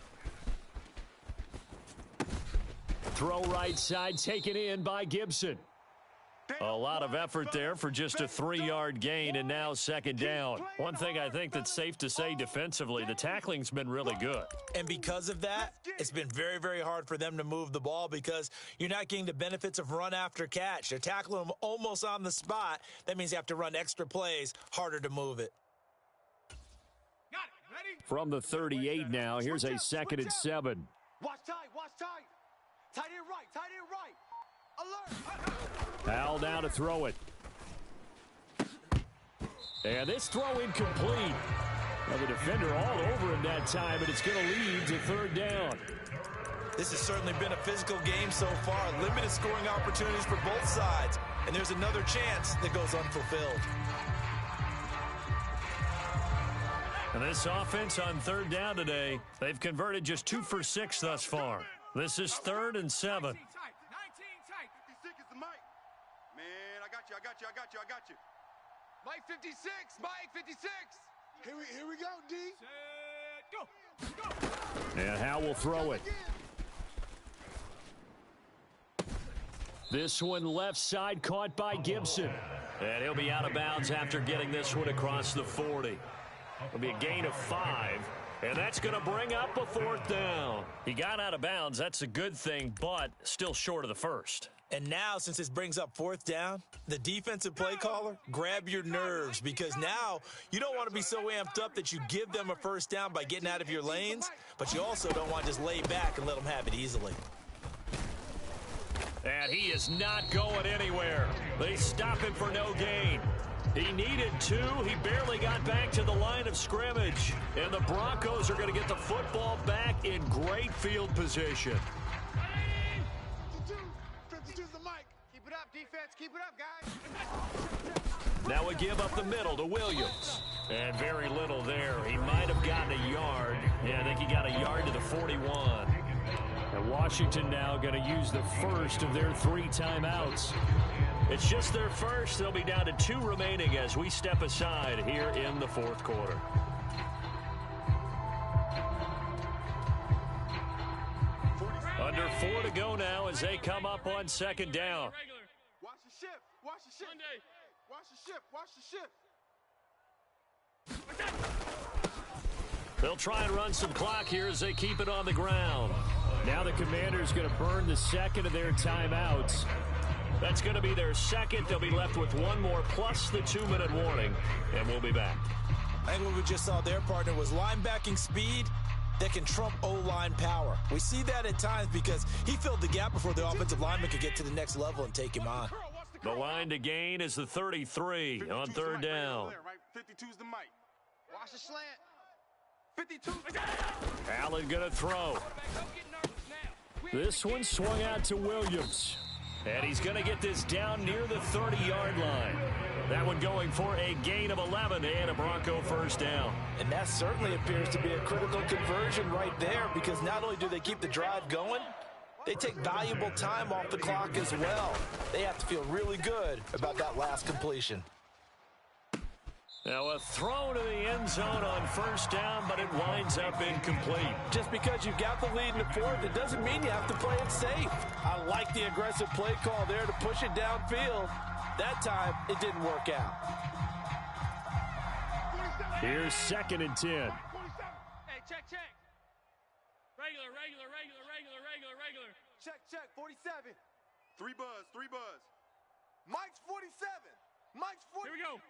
A: Throw right side, taken in by Gibson. A lot of effort there for just a 3-yard gain, and now second down. One thing I think that's safe to say defensively, the tackling's been really good.
C: And because of that, it's been very, very hard for them to move the ball because you're not getting the benefits of run after catch. They're tackling them almost on the spot. That means you have to run extra plays, harder to move it.
A: From the 38 now, here's a 2nd and 7.
E: Watch tight. Tight end right. Alert.
A: Howell down to throw it. And this throw incomplete. Well, the defender all over him that time, but it's going to lead to 3rd down.
C: This has certainly been a physical game so far. Limited scoring opportunities for both sides. And there's another chance that goes unfulfilled.
A: And this offense on 3rd down today, they've converted just 2 for 6 thus far. This is 3rd and 7.
B: 56 is the Mike. Man, I got you.
G: Mike 56. Mike 56.
B: Here we go, D.
F: Set, go.
A: And Howell will throw it. This one left side caught by Gibson. And he'll be out of bounds after getting this one across the 40. It'll be a gain of 5. And that's going to bring up a 4th down. He got out of bounds. That's a good thing, but still short of the first.
C: And now, since this brings up 4th down, the defensive play caller, grab your nerves because now you don't want to be so amped up that you give them a 1st down by getting out of your lanes, but you also don't want to just lay back and let them have it easily.
A: And he is not going anywhere. They stop him for no gain. He needed 2. He barely got back to the line of scrimmage. And the Broncos are going to get the football back in great field position.
B: 52's the mic.
F: Keep it up, defense. Keep it up, guys.
A: Now we give up the middle to Williams. And very little there. He might have gotten a yard. Yeah, I think he got a yard to the 41. And Washington now going to use the first of their 3 timeouts. It's just their first. They'll be down to 2 remaining as we step aside here in the 4th quarter. Under 4 to go now as they come up on 2nd down.
B: Watch the shift. Watch the shift. Watch the shift. Watch the shift.
A: They'll try and run some clock here as they keep it on the ground. Now the Commanders going to burn the second of their timeouts. That's going to be their second. They'll be left with 1 more plus the 2-minute warning, and we'll be back.
C: I think what we just saw their partner was linebacking speed that can trump O-line power. We see that at times because he filled the gap before the offensive lineman could get to the next level and take him on.
A: The line to gain is the 33 on 3rd down.
B: 52's the mic.
F: Watch the slant.
B: 52.
A: Allen going to throw. This one swung out to Williams. And he's going to get this down near the 30-yard line. That one going for a gain of 11 and a Bronco first down.
C: And that certainly appears to be a critical conversion right there because not only do they keep the drive going, they take valuable time off the clock as well. They have to feel really good about that last completion.
A: Now a throw to the end zone on 1st down, but it winds up incomplete.
C: Just because you've got the lead in the 4th, it doesn't mean you have to play it safe. I like the aggressive play call there to push it downfield. That time, it didn't work out.
A: Here's 2nd and 10.
F: Hey, check. Regular.
E: Check, 47. 3 buzz. Mike's 47. Mike's 47.
F: Here we go.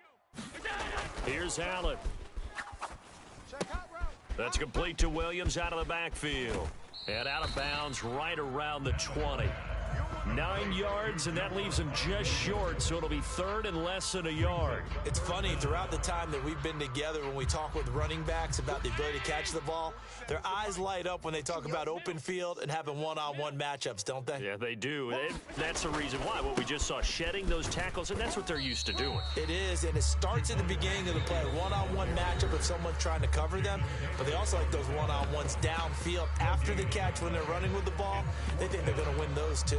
A: Here's Allen. That's complete to Williams out of the backfield. And out of bounds right around the 20. 9 yards, and that leaves him just short, so it'll be 3rd and less than a yard.
C: It's funny, throughout the time that we've been together, when we talk with running backs about the ability to catch the ball, their eyes light up when they talk about open field and having one-on-one matchups, don't they?
A: Yeah, they do. That's the reason why. What we just saw, shedding those tackles, and that's what they're used to doing.
C: It is, and it starts at the beginning of the play, one-on-one matchup if someone's trying to cover them, but they also like those one-on-ones downfield after the catch when they're running with the ball. They think they're going to win those, too.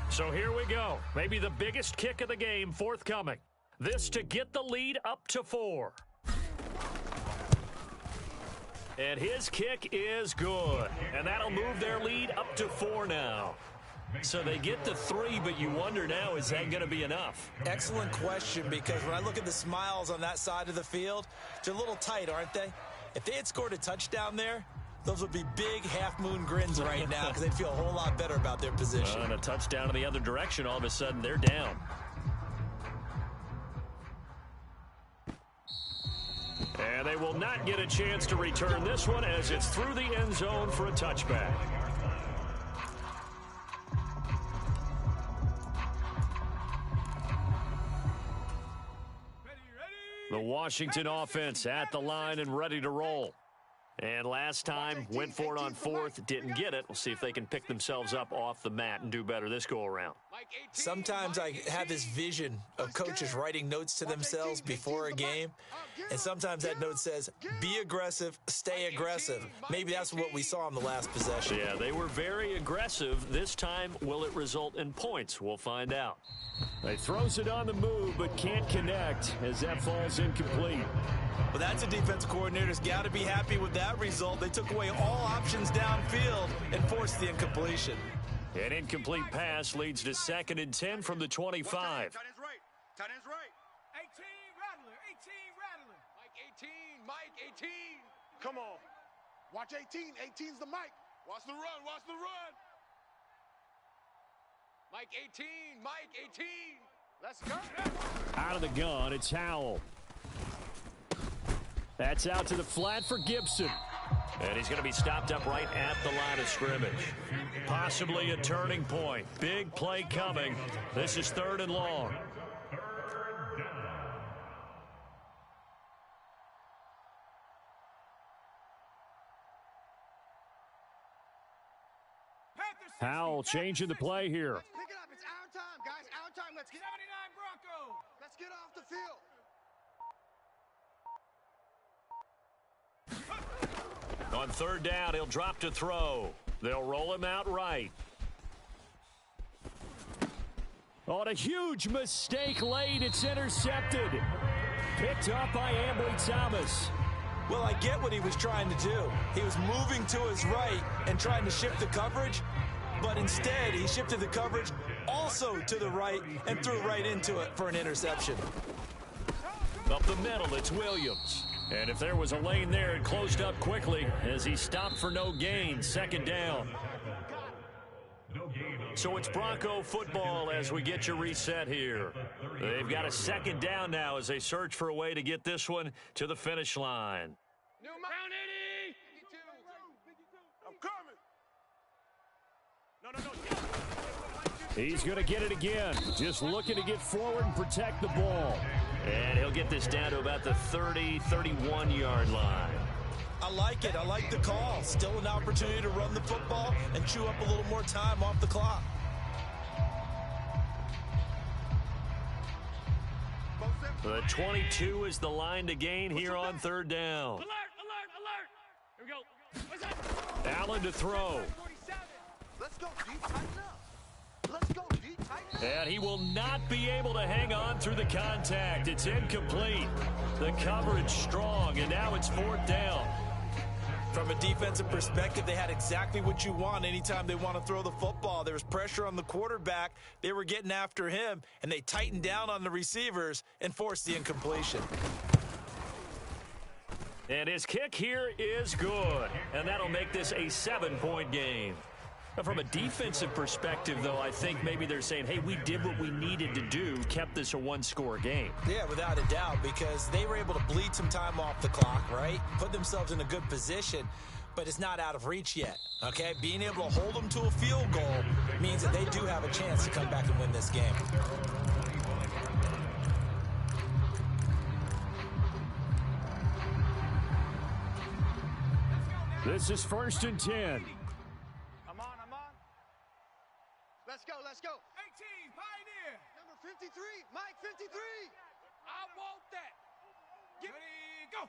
A: So here we go. Maybe the biggest kick of the game forthcoming. This to get the lead up to 4. And his kick is good. And that'll move their lead up to 4 now. So they get the 3, but you wonder now, is that going to be enough?
C: Excellent question, because when I look at the smiles on that side of the field, they're a little tight, aren't they? If they had scored a touchdown there, those would be big half-moon grins right now because they'd feel a whole lot better about their position.
A: And a touchdown in the other direction, all of a sudden they're down. And they will not get a chance to return this one as it's through the end zone for a touchback. The Washington offense at the line and ready to roll. And last time, went for it on 4th, didn't get it. We'll see if they can pick themselves up off the mat and do better this go-around.
C: Sometimes I have this vision of coaches writing notes to themselves before a game, and sometimes that note says, be aggressive, stay aggressive. Maybe that's what we saw in the last possession.
A: Yeah, they were very aggressive. This time, will it result in points? We'll find out. He throws it on the move, but can't connect as that falls incomplete.
C: Well, that's a defense coordinator's got to be happy with that result. They took away all options downfield and forced the incompletion.
A: An incomplete pass leads to 2nd and 10 from the 25.
B: Tight end's right.
F: 18 Rattler. Mike 18.
B: Come on. Watch 18. 18's the mic. Watch the run.
F: Mike 18. Let's go.
A: Out of the gun, it's Howell. That's out to the flat for Gibson. And he's going to be stopped up right at the line of scrimmage. Possibly a turning point. Big play coming. This is 3rd and long. Howell changing the play here.
B: Pick it up. It's our time, guys. Our time. Let's get 79 Bronco. Let's get off the field.
A: On 3rd down, he'll drop to throw. They'll roll him out right. On a huge mistake late, it's intercepted. Picked up by Ambly Thomas.
C: Well, I get what he was trying to do. He was moving to his right and trying to shift the coverage, but instead he shifted the coverage also to the right and threw right into it for an interception.
A: Up the middle, it's Williams. And if there was a lane there, it closed up quickly as he stopped for no gain. 2nd down. So it's Bronco football as we get your reset here. They've got a 2nd down now as they search for a way to get this one to the finish line.
B: New Mount 80. I'm coming. No.
A: He's going to get it again. Just looking to get forward and protect the ball. And he'll get this down to about the 30, 31-yard line.
C: I like it. I like the call. Still an opportunity to run the football and chew up a little more time off the clock.
A: The 22 is the line to gain here on 3rd down.
F: Alert, alert, alert. Here we go. What's that?
A: Allen to throw.
B: Let's go, D. Tighten up. Let's go, D. Tighten up.
A: And he will not be able to hang on through the contact. It's incomplete. The coverage strong, and now it's 4th down.
C: From a defensive perspective, they had exactly what you want anytime they want to throw the football. There was pressure on the quarterback. They were getting after him, and they tightened down on the receivers and forced the incompletion.
A: And his kick here is good, and that'll make this a 7-point game. From a defensive perspective, though, I think maybe they're saying, hey, we did what we needed to do, kept this a 1-score game.
C: Yeah, without a doubt, because they were able to bleed some time off the clock, right? Put themselves in a good position, but it's not out of reach yet, okay? Being able to hold them to a field goal means that they do have a chance to come back and win this game.
A: This is 1st and 10.
F: I'm on.
B: Let's go.
F: 18, Pioneer.
B: Number 53, Mike 53.
F: I want that. Ready, go.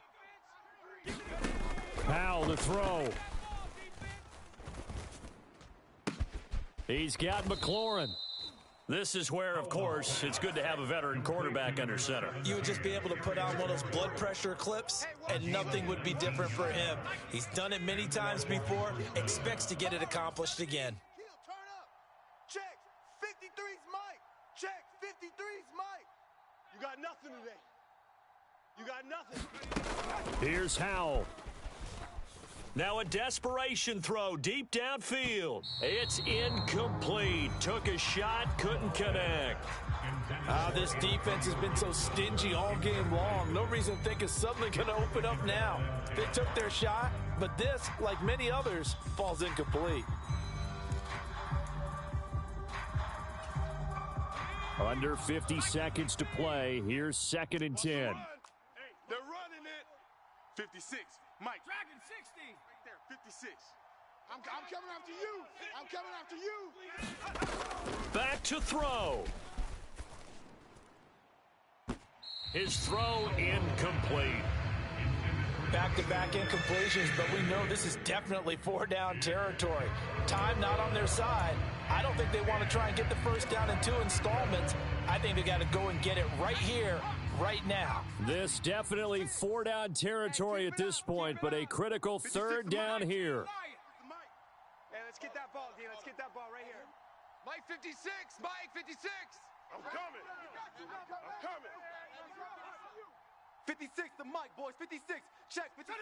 A: Powell to throw. He's got McLaurin. This is where, of course, it's good to have a veteran quarterback under center.
C: You would just be able to put on one of those blood pressure clips, and nothing would be different for him. He's done it many times before, expects to get it accomplished again.
B: Turn up. Check. 53's Mike. Check. 53's Mike. You got nothing today. You got nothing.
A: Here's Howell. Now a desperation throw deep downfield. It's incomplete. Took a shot, couldn't connect.
C: This defense has been so stingy all game long. No reason to think it's suddenly going to open up now. They took their shot, but this, like many others, falls incomplete.
A: Under 50 seconds to play. Here's 2nd and 10.
B: They're running it. 56. Mike.
F: Dragon 60.
B: Right there, 56. I'm coming after you. I'm coming after you.
A: Back to throw. His throw incomplete.
C: Back-to-back incompletions, but we know this is definitely 4-down territory. Time not on their side. I don't think they want to try and get the first down in 2 installments. I think they got to go and get it right here, right now.
A: This definitely 4-down territory at this point, but a critical 3rd down here.
F: Hey, let's get that ball, D. Let's get that ball right here.
B: Mike 56. Mike 56. I'm coming. I'm coming.
E: 56 to Mike, boys. 56. Check. 56.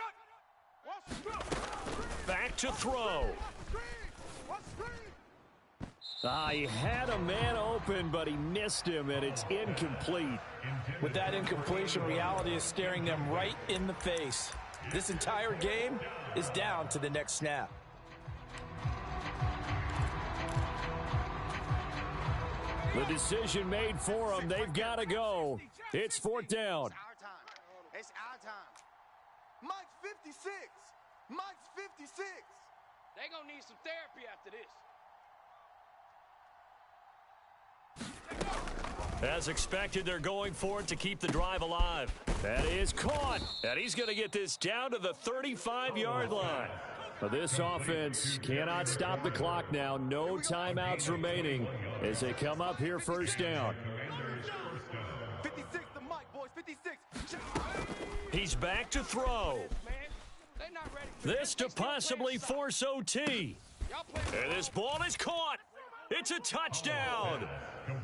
A: Back to throw. He had a man open, but he missed him, and it's incomplete.
C: With that incompletion, reality is staring them right in the face. This entire game is down to the next snap.
A: The decision made for them. They've got to go. It's fourth down.
E: It's our time. It's our time. Mike's 56. Mike's 56.
G: They're going to need some therapy after this.
A: As expected, they're going for it to keep the drive alive. That is caught. And he's going to get this down to the 35-yard line. But this offense cannot stop the clock now. No timeouts remaining as they come up here first down.
E: 56 to Mike, boys. 56.
A: He's back to throw. This to possibly force OT. And this ball is caught. It's a touchdown.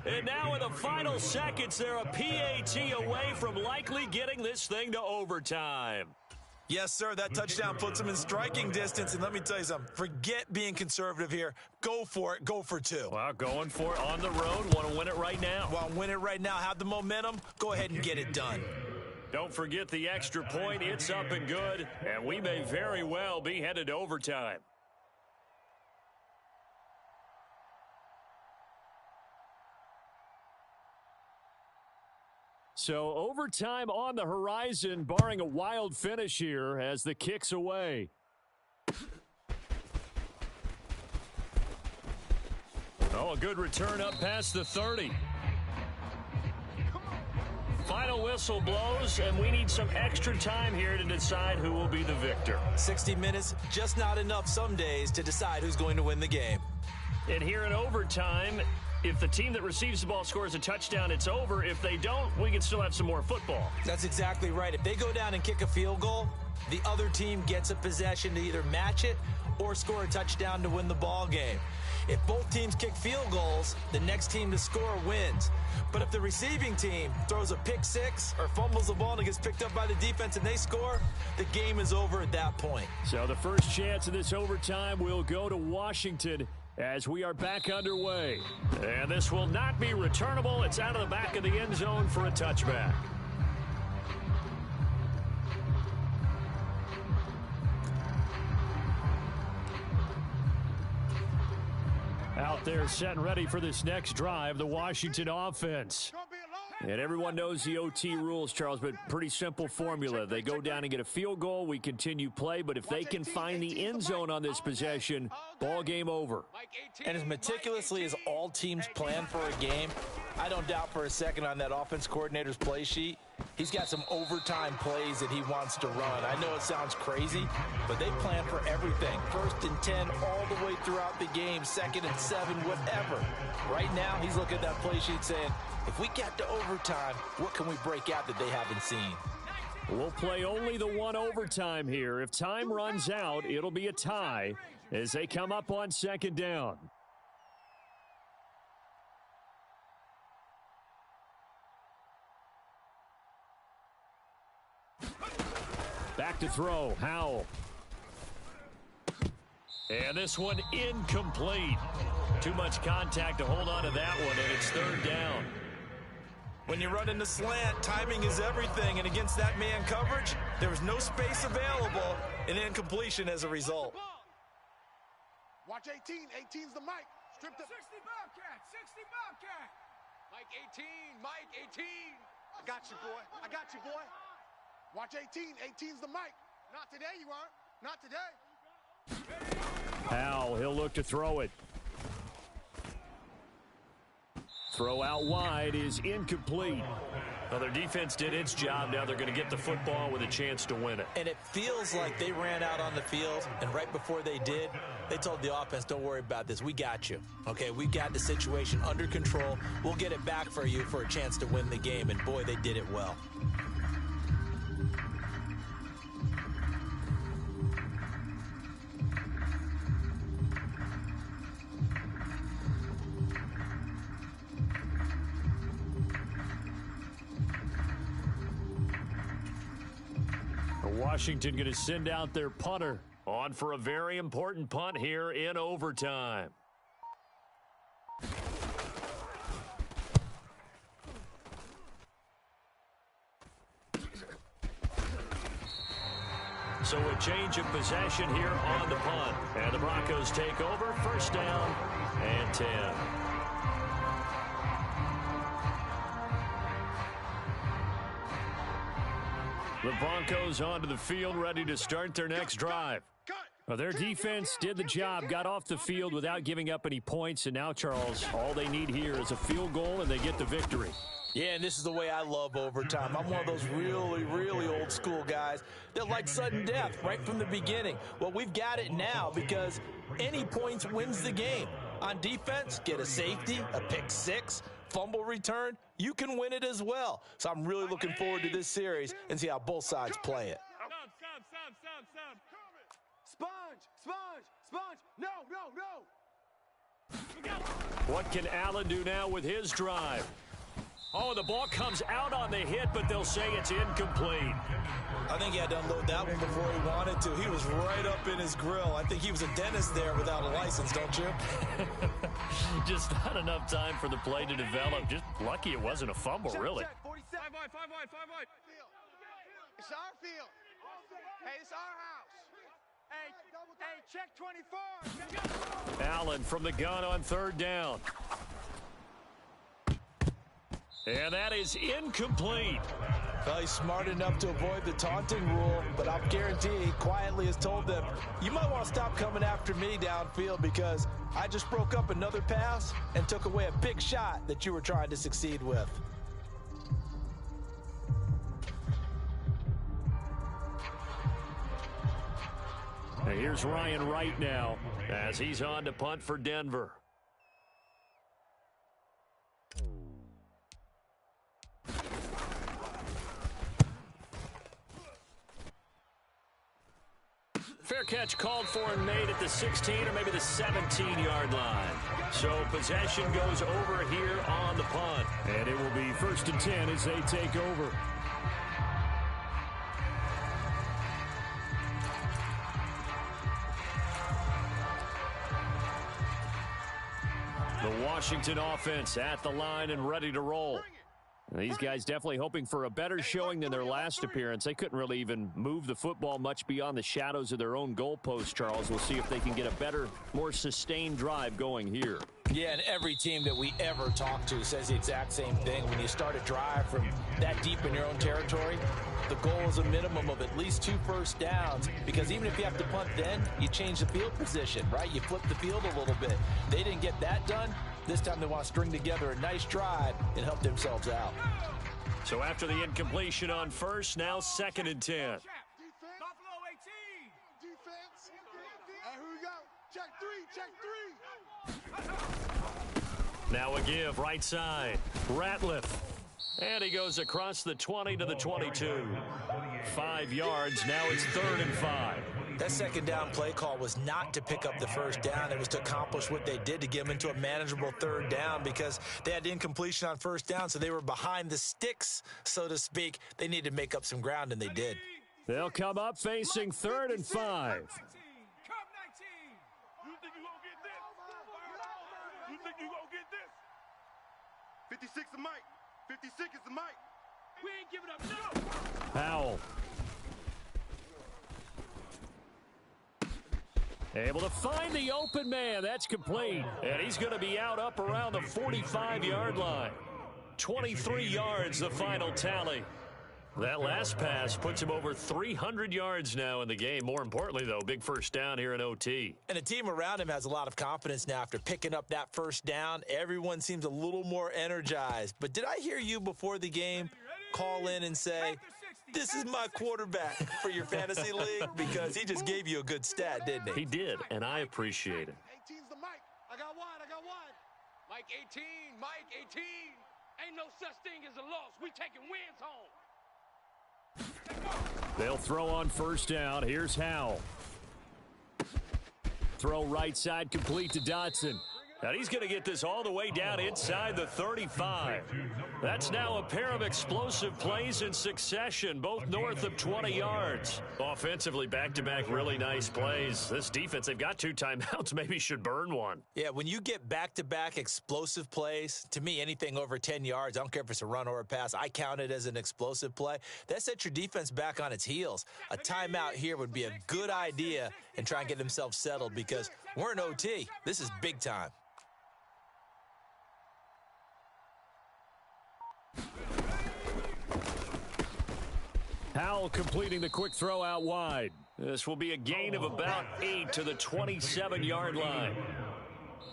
A: And now in the final seconds, they're a PAT away from likely getting this thing to overtime.
C: Yes, sir, that touchdown puts them in striking distance. And let me tell you something, forget being conservative here. Go for it. Go for two.
A: Well, going for it on the road. Want to win it right now.
C: Well, win it right now. Have the momentum. Go ahead and get it done.
A: Don't forget the extra point. It's up and good. And we may very well be headed to overtime. So overtime on the horizon, barring a wild finish here as the kick's away. Oh, a good return up past the 30. Final whistle blows, and we need some extra time here to decide who will be the victor.
C: 60 minutes, just not enough some days to decide who's going to win the game.
A: And here in overtime, if the team that receives the ball scores a touchdown, it's over. If they don't, we can still have some more football.
C: That's exactly right. If they go down and kick a field goal, the other team gets a possession to either match it or score a touchdown to win the ball game. If both teams kick field goals, the next team to score wins. But if the receiving team throws a pick six or fumbles the ball and it gets picked up by the defense and they score, the game is over at that point.
A: So the first chance of this overtime will go to Washington as we are back underway. And this will not be returnable. It's out of the back of the end zone for a touchback. Out there set and ready for this next drive, the Washington offense. And everyone knows the OT rules, Charles, but pretty simple formula. They go down and get a field goal, we continue play, but if they can find the end zone on this possession, ball game over.
C: And as meticulously as all teams plan for a game, I don't doubt for a second on that offense coordinator's play sheet, he's got some overtime plays that he wants to run. I know it sounds crazy, but they plan for everything. 1st and 10 all the way throughout the game, 2nd and 7, whatever. Right now, he's looking at that play sheet saying, if we get to overtime, what can we break out that they haven't seen?
A: We'll play only the one overtime here. If time runs out, it'll be a tie as they come up on 2nd down. Back to throw, Howell. And this one incomplete. Too much contact to hold on to that one, and it's 3rd down.
C: When you run in the slant, timing is everything, and against that man coverage, there was no space available, and incompletion as a result.
B: Watch 18. 18's the mic. Stripped it.
F: 60 Bobcat. 60 Bobcat.
G: Mike 18. Mike 18.
E: I got you, boy. I got you, boy.
B: Watch 18. 18's the mic.
E: Not today, you aren't. Not today.
A: Howell, he'll look to throw it. Throw out wide is incomplete. Well, their defense did its job. Now they're going to get the football with a chance to win it.
C: And it feels like they ran out on the field, and right before they did, they told the offense, don't worry about this. We got you. Okay, we got the situation under control. We'll get it back for you for a chance to win the game. And, boy, they did it well.
A: Washington going to send out their punter on for a very important punt here in overtime. So a change of possession here on the punt. And the Broncos take over, first down and 10. The Broncos onto the field, ready to start their next drive. Well, their defense did the job, got off the field without giving up any points, and now, Charles, all they need here is a field goal, and they get the victory.
C: Yeah, and this is the way I love overtime. I'm one of those really, really old school guys that like sudden death right from the beginning. Well, we've got it now because any points wins the game. On defense, get a safety, a pick six, fumble return, you can win it as well. So I'm really looking forward to this series and see how both sides play it.
E: Sponge, no.
A: What can Allen do now with his drive? Oh, the ball comes out on the hit, but they'll say it's incomplete.
C: I think he had to unload that one before he wanted to. He was right up in his grill. I think he was a dentist there without a license, don't you?
A: Just not enough time for the play to develop. Just lucky it wasn't a fumble, really.
F: Five wide. It's our field. Hey, it's our house. Hey, check 24.
A: Allen from the gun on third down. And that is incomplete.
C: Well, he's smart enough to avoid the taunting rule, but I'll guarantee he quietly has told them, you might want to stop coming after me downfield because I just broke up another pass and took away a big shot that you were trying to succeed with.
A: And here's Ryan Wright now as he's on to punt for Denver. Fair catch called for and made at the 16 or maybe the 17-yard line. So possession goes over here on the punt. And it will be 1st and 10 as they take over. The Washington offense at the line and ready to roll. These guys definitely hoping for a better showing than their last appearance. They couldn't really even move the football much beyond the shadows of their own goalpost, Charles. We'll see if they can get a better, more sustained drive going here.
C: Yeah, and every team that we ever talk to says the exact same thing. When you start a drive from that deep in your own territory, the goal is a minimum of at least 2 first downs, because even if you have to punt then, you change the field position, right? You flip the field a little bit. They didn't get that done. This time they want to string together a nice drive and help themselves out.
A: So after the incompletion on first, now 2nd and 10.
F: Buffalo 18. Defense. Hey, here we go. Check 3.
A: Now a give, right side. Ratliff. And he goes across the 20 to the 22. 5 yards, now it's 3rd and 5.
C: That second down play call was not to pick up the first down. It was to accomplish what they did, to get them into a manageable 3rd down, because they had incompletion on first down, so they were behind the sticks, so to speak. They needed to make up some ground, and they did.
A: They'll come up facing 3rd and 5.
F: You think you gonna get this? You think you gonna get this?
E: 56 is Mike. 56 is the Mike.
F: We ain't giving up, no!
A: Powell. Able to find the open man. That's complete. And he's going to be out up around the 45-yard line. 23 yards, the final tally. That last pass puts him over 300 yards now in the game. More importantly, though, big first down here in OT.
C: And the team around him has a lot of confidence now after picking up that first down. Everyone seems a little more energized. But did I hear you before the game call in and say, this is my quarterback for your fantasy league? Because he just gave you a good stat, didn't he?
A: He did, and I appreciate it.
F: 18's the Mike. I got wide. Mike 18, Mike 18. Ain't no such thing as a loss. We taking wins home.
A: They'll throw on first down. Here's Howell. Throw right side complete to Dotson. And he's going to get this all the way down inside the 35. That's now a pair of explosive plays in succession, both north of 20 yards. Offensively, back-to-back really nice plays. This defense, they've got 2 timeouts, maybe should burn one.
C: Yeah, when you get back-to-back explosive plays, to me, anything over 10 yards, I don't care if it's a run or a pass, I count it as an explosive play. That sets your defense back on its heels. A timeout here would be a good idea and try and get themselves settled because we're in OT. This is big time.
A: Howell completing the quick throw out wide. This will be a gain of about 8 to the 27-yard line.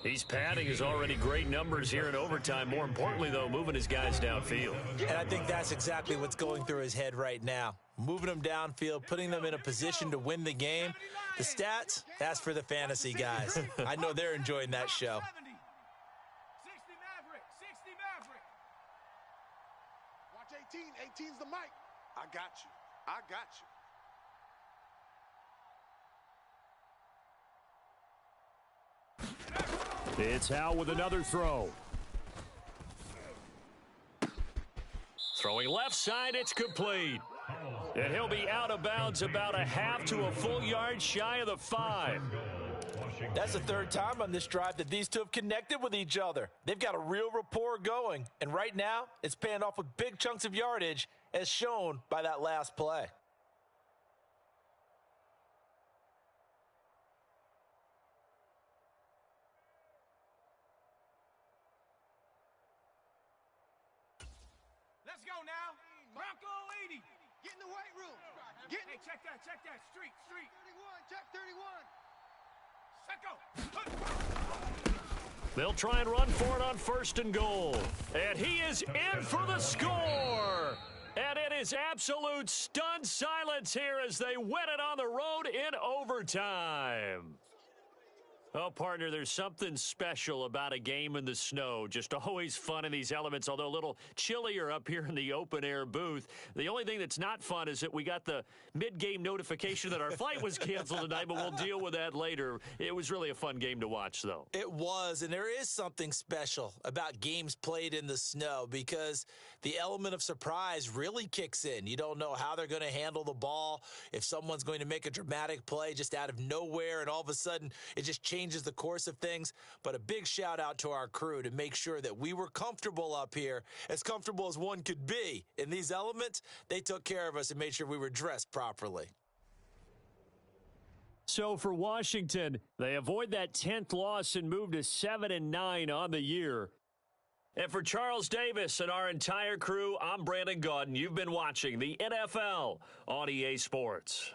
A: He's padding his already great numbers here in overtime. More importantly, though, moving his guys downfield.
C: And I think that's exactly what's going through his head right now. Moving them downfield, putting them in a position to win the game. The stats, that's for the fantasy guys. I know they're enjoying that show.
G: 60 Maverick, 60 Maverick.
B: Watch 18. 18's the mic. I got you. I got you.
A: It's Howell with another throw. Throwing left side, it's complete. And he'll be out of bounds about a half to a full yard shy of the 5.
C: That's the 3rd time on this drive that these two have connected with each other. They've got a real rapport going. And right now, it's paying off with big chunks of yardage, as shown by that last play.
G: Let's go now. Bronco 80.
B: Get in the weight room.
G: Hey, check that. Street.
B: 31. Check 31.
G: Set go.
A: They'll try and run for it on 1st and goal. And he is in for the score. And it is absolute stunned silence here as they win it on the road in overtime. Oh, partner, there's something special about a game in the snow. Just always fun in these elements, although a little chillier up here in the open-air booth. The only thing that's not fun is that we got the mid-game notification that our flight was canceled tonight, but we'll deal with that later. It was really a fun game to watch, though.
C: It was, and there is something special about games played in the snow because the element of surprise really kicks in. You don't know how they're going to handle the ball, if someone's going to make a dramatic play just out of nowhere, and all of a sudden it just changes the course of things. But a big shout out to our crew to make sure that we were comfortable up here, as comfortable as one could be. In these elements, they took care of us and made sure we were dressed properly.
A: So for Washington, they avoid that 10th loss and move to 7-9 on the year. And for Charles Davis and our entire crew, I'm Brandon Gaudin. You've been watching the NFL on EA Sports.